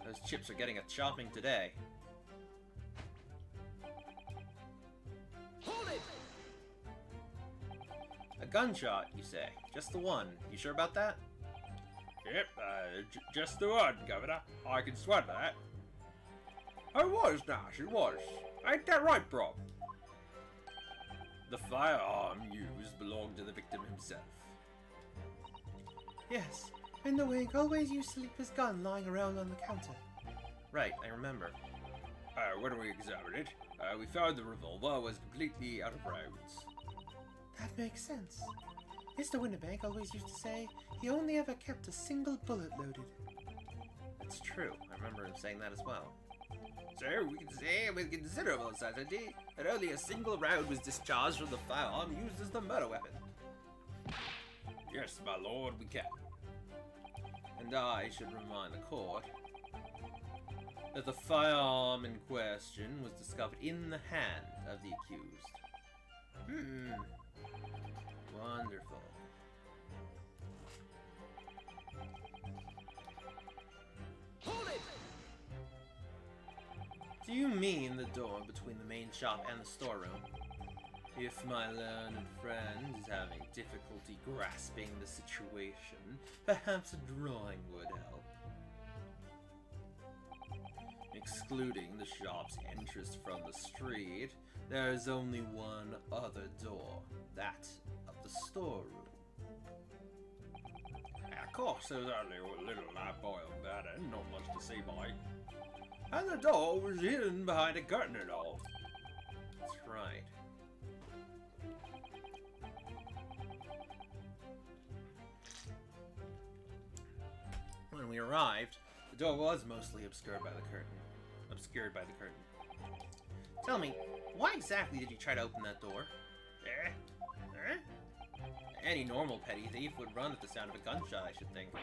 Those chips are getting a chopping today. Hold it! A gunshot, you say? Just the one. You sure about that? Yep, just the one, Governor. I can swear to that. It was nice, it was. Ain't that right, bro? The firearm used belonged to the victim himself. Yes, and the Wink always used to leave his gun lying around on the counter. Right, I remember. When we examined it, we found the revolver was completely out of rounds. That makes sense. Mr. Winterbank always used to say he only ever kept a single bullet loaded. That's true. I remember him saying that as well. So we can say with considerable certainty that only a single round was discharged from the firearm used as the murder weapon. Yes, my lord, we can. And I should remind the court that the firearm in question was discovered in the hand of the accused. Wonderful. Hold it! Do you mean the door between the main shop and the storeroom? If my learned friend is having difficulty grasping the situation, perhaps a drawing would help. Excluding the shop's entrance from the street, there is only one other door, that of the storeroom. Of course, there was only a little light boy on that end, not much to see by. And the door was hidden behind a curtain and all. That's right. When we arrived, the door was mostly obscured by the curtain. Tell me, why exactly did you try to open that door? Any normal petty thief would run at the sound of a gunshot, I should think.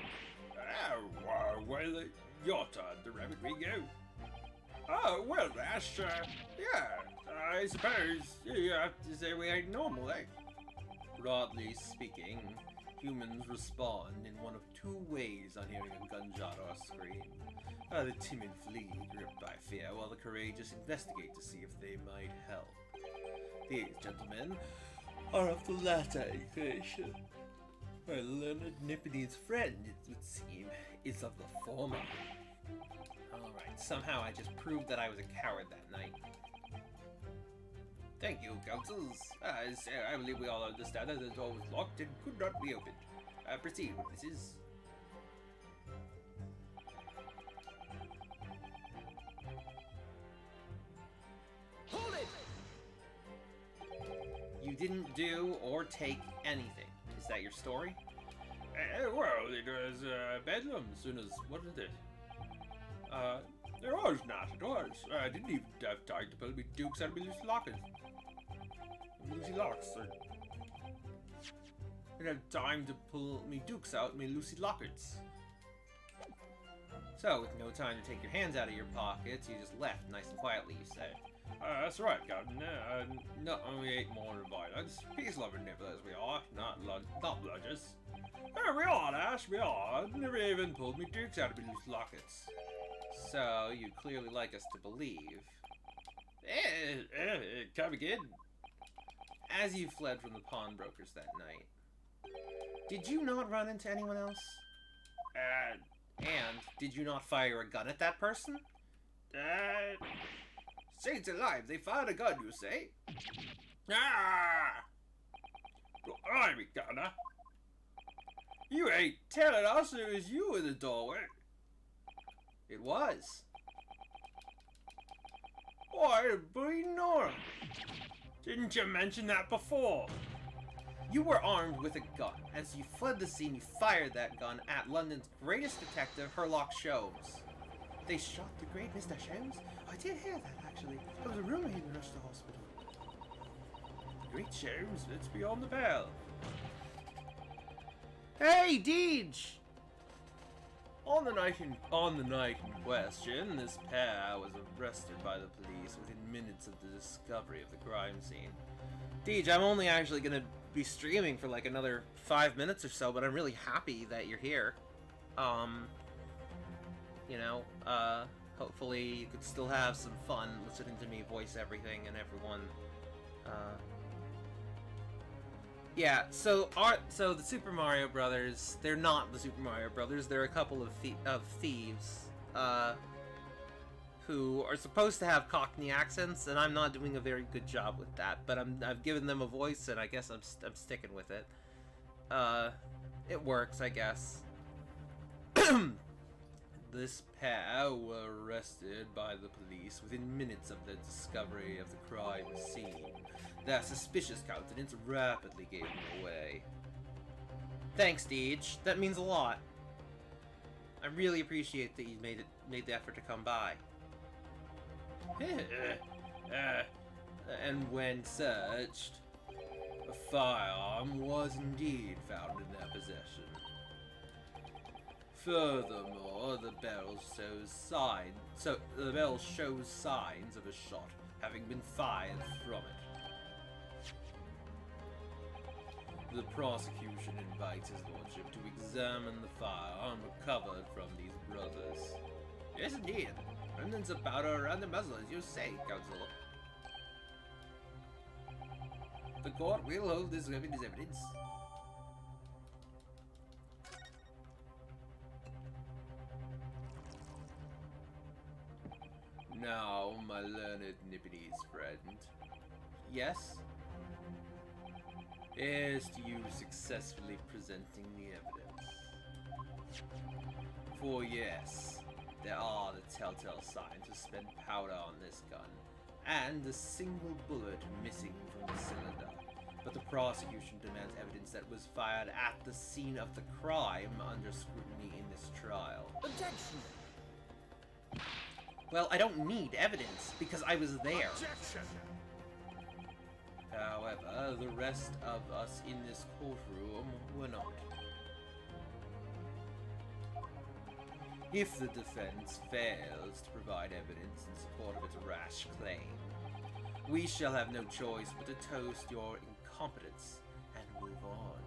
Well, your turn to rabbit we go. Oh, well, Ash, yeah, I suppose you have to say we ain't normal, eh? Broadly speaking, humans respond in one of two ways on hearing a gunshot or a scream. The timid flee, gripped by fear, while the courageous investigate to see if they might help. These gentlemen are of the latter inclination. My learned Nippone's friend, it would seem, is of the former. Alright, somehow I just proved that I was a coward that night. Thank you, counsels. I believe we all understand that the door was locked and could not be opened. Proceed, witnesses. Hold it! You didn't do or take anything. Is that your story? Well, it was bedlam as soon as, what is it? There was not, it was. I didn't even have time to pull me dukes out of my loose lockers. Lucy locks. I didn't have time to pull me dukes out my Lucy lockers. So, with no time to take your hands out of your pockets, you just left nice and quietly, you say. That's right, Captain. No, we ain't more than violence. Peace-loving nibblers we are, not bludgers. We are, Ash, we are. Never even pulled me dukes out of my loose lockets. So, you clearly like us to believe. Come again. As you fled from the pawnbrokers that night, did you not run into anyone else? And did you not fire a gun at that person? Saints alive, they fired a gun, you say? Ah! Blimey, Gunner. You ain't telling us it was you in the doorway. It was. Why, bleeding Nora. Didn't you mention that before? You were armed with a gun. As you fled the scene, you fired that gun at London's greatest detective, Herlock Sholmes. They shot the great Mr. Sholmes? I did hear that, actually. There was a rumor he'd been rushed to hospital. The great Sholmes, let's be on the bell. Hey, Deej! On the night in question, this pair was arrested by the police within minutes of the discovery of the crime scene. Deej, I'm only actually gonna be streaming for like another 5 minutes or so, but I'm really happy that you're here. Hopefully you could still have some fun listening to me voice everything and everyone. Yeah, so the Super Mario Brothers, they're not the Super Mario Brothers, they're a couple of thieves, who are supposed to have Cockney accents, and I'm not doing a very good job with that, but I've given them a voice, and I guess I'm sticking with it. It works, I guess. This pair were arrested by the police within minutes of the discovery of the crime scene. Their suspicious countenance rapidly gave them away. Thanks, Deej. That means a lot. I really appreciate that you made the effort to come by. And when searched, a firearm was indeed found in their possession. Furthermore, the barrel shows signs of a shot having been fired from it. The prosecution invites his lordship to examine the firearm recovered from these brothers. Yes, indeed. Remnants of powder around the muzzle, as you say, Counsel. The court will hold this weapon as evidence. Now, my learned Nipponese friend. Yes? Here's to you successfully presenting the evidence. For yes, there are the telltale signs of spent powder on this gun, and a single bullet missing from the cylinder. But the prosecution demands evidence that was fired at the scene of the crime under scrutiny in this trial. Objection! Well, I don't need evidence, because I was there. Objection! However, the rest of us in this courtroom were not. If the defense fails to provide evidence in support of its rash claim, we shall have no choice but to toast your incompetence and move on.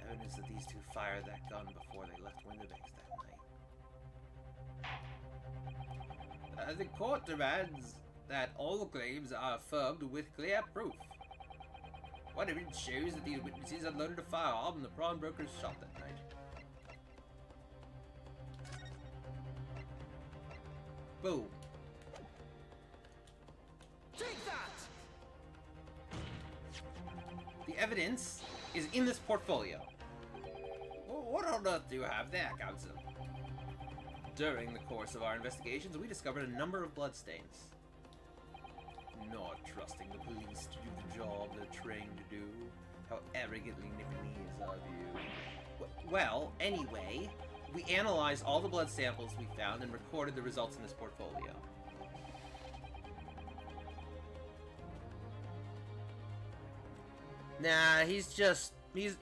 Evidence that these two fired that gun before they left Winterbanks that night. The court demands that all claims are affirmed with clear proof. What evidence shows that these witnesses unloaded a firearm and the pawnbrokers shot that night? Boom. Take that! The evidence is in this portfolio. What on earth do you have there, Counsel? During the course of our investigations, we discovered a number of bloodstains. Not trusting the police to do the job they're trained to do. How arrogantly Nipponese of you. Well, anyway, we analyzed all the blood samples we found and recorded the results in this portfolio. Nah, he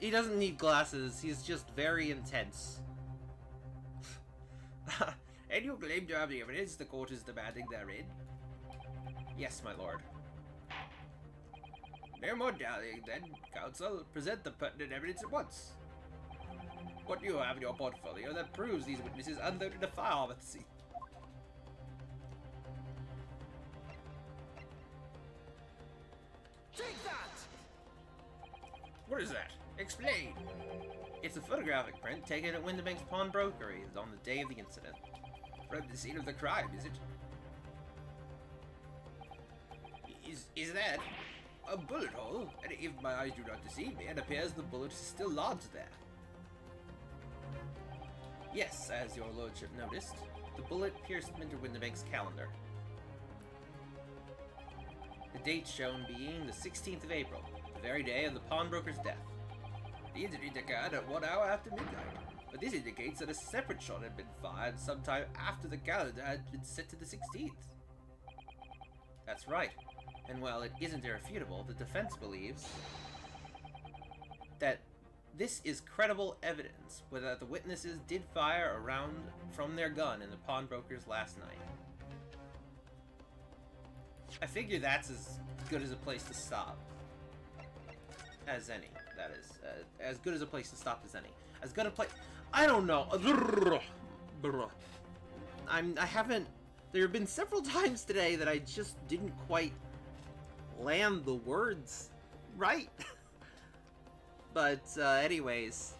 doesn't need glasses, he's just very intense. And you claim to have the evidence the court is demanding therein? Yes, my lord. No more dallying then, counsel. Present the pertinent evidence at once. What do you have in your portfolio that proves these witnesses unloaded a firearm at the scene? Take that! What is that? Explain. It's a photographic print taken at Winterbank's pawnbrokery on the day of the incident. From the scene of the crime, is it? Is that a bullet hole? And if my eyes do not deceive me, it appears the bullet is still lodged there. Yes, as your lordship noticed, the bullet pierced Mr. Winterbank's calendar. The date shown being the 16th of April, the the very day of the pawnbroker's death. The incident occurred at 1 hour after midnight, but this indicates that a separate shot had been fired sometime after the calendar had been set to the 16th. That's right, and while it isn't irrefutable, the defense believes that this is credible evidence that the witnesses did fire a round from their gun in the pawnbroker's last night. I figure that's as good as a place to stop as any. That is as good as a place to stop as any. As good a place. I don't know. I haven't. There have been several times today that I just didn't quite land the words right. But anyways,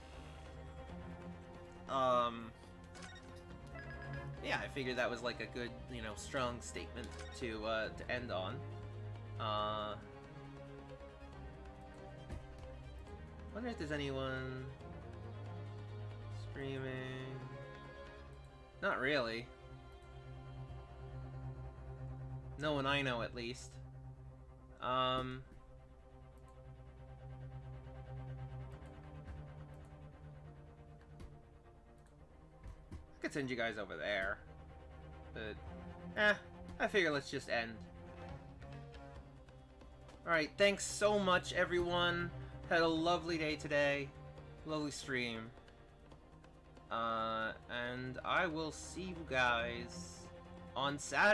yeah, I figured that was like a good, you know, strong statement to end on. Wonder if there's anyone screaming. Not really. No one I know, at least. I could send you guys over there, but I figure let's just end. Alright, thanks so much, everyone. Had a lovely day today. Lovely stream. And I will see you guys on Saturday.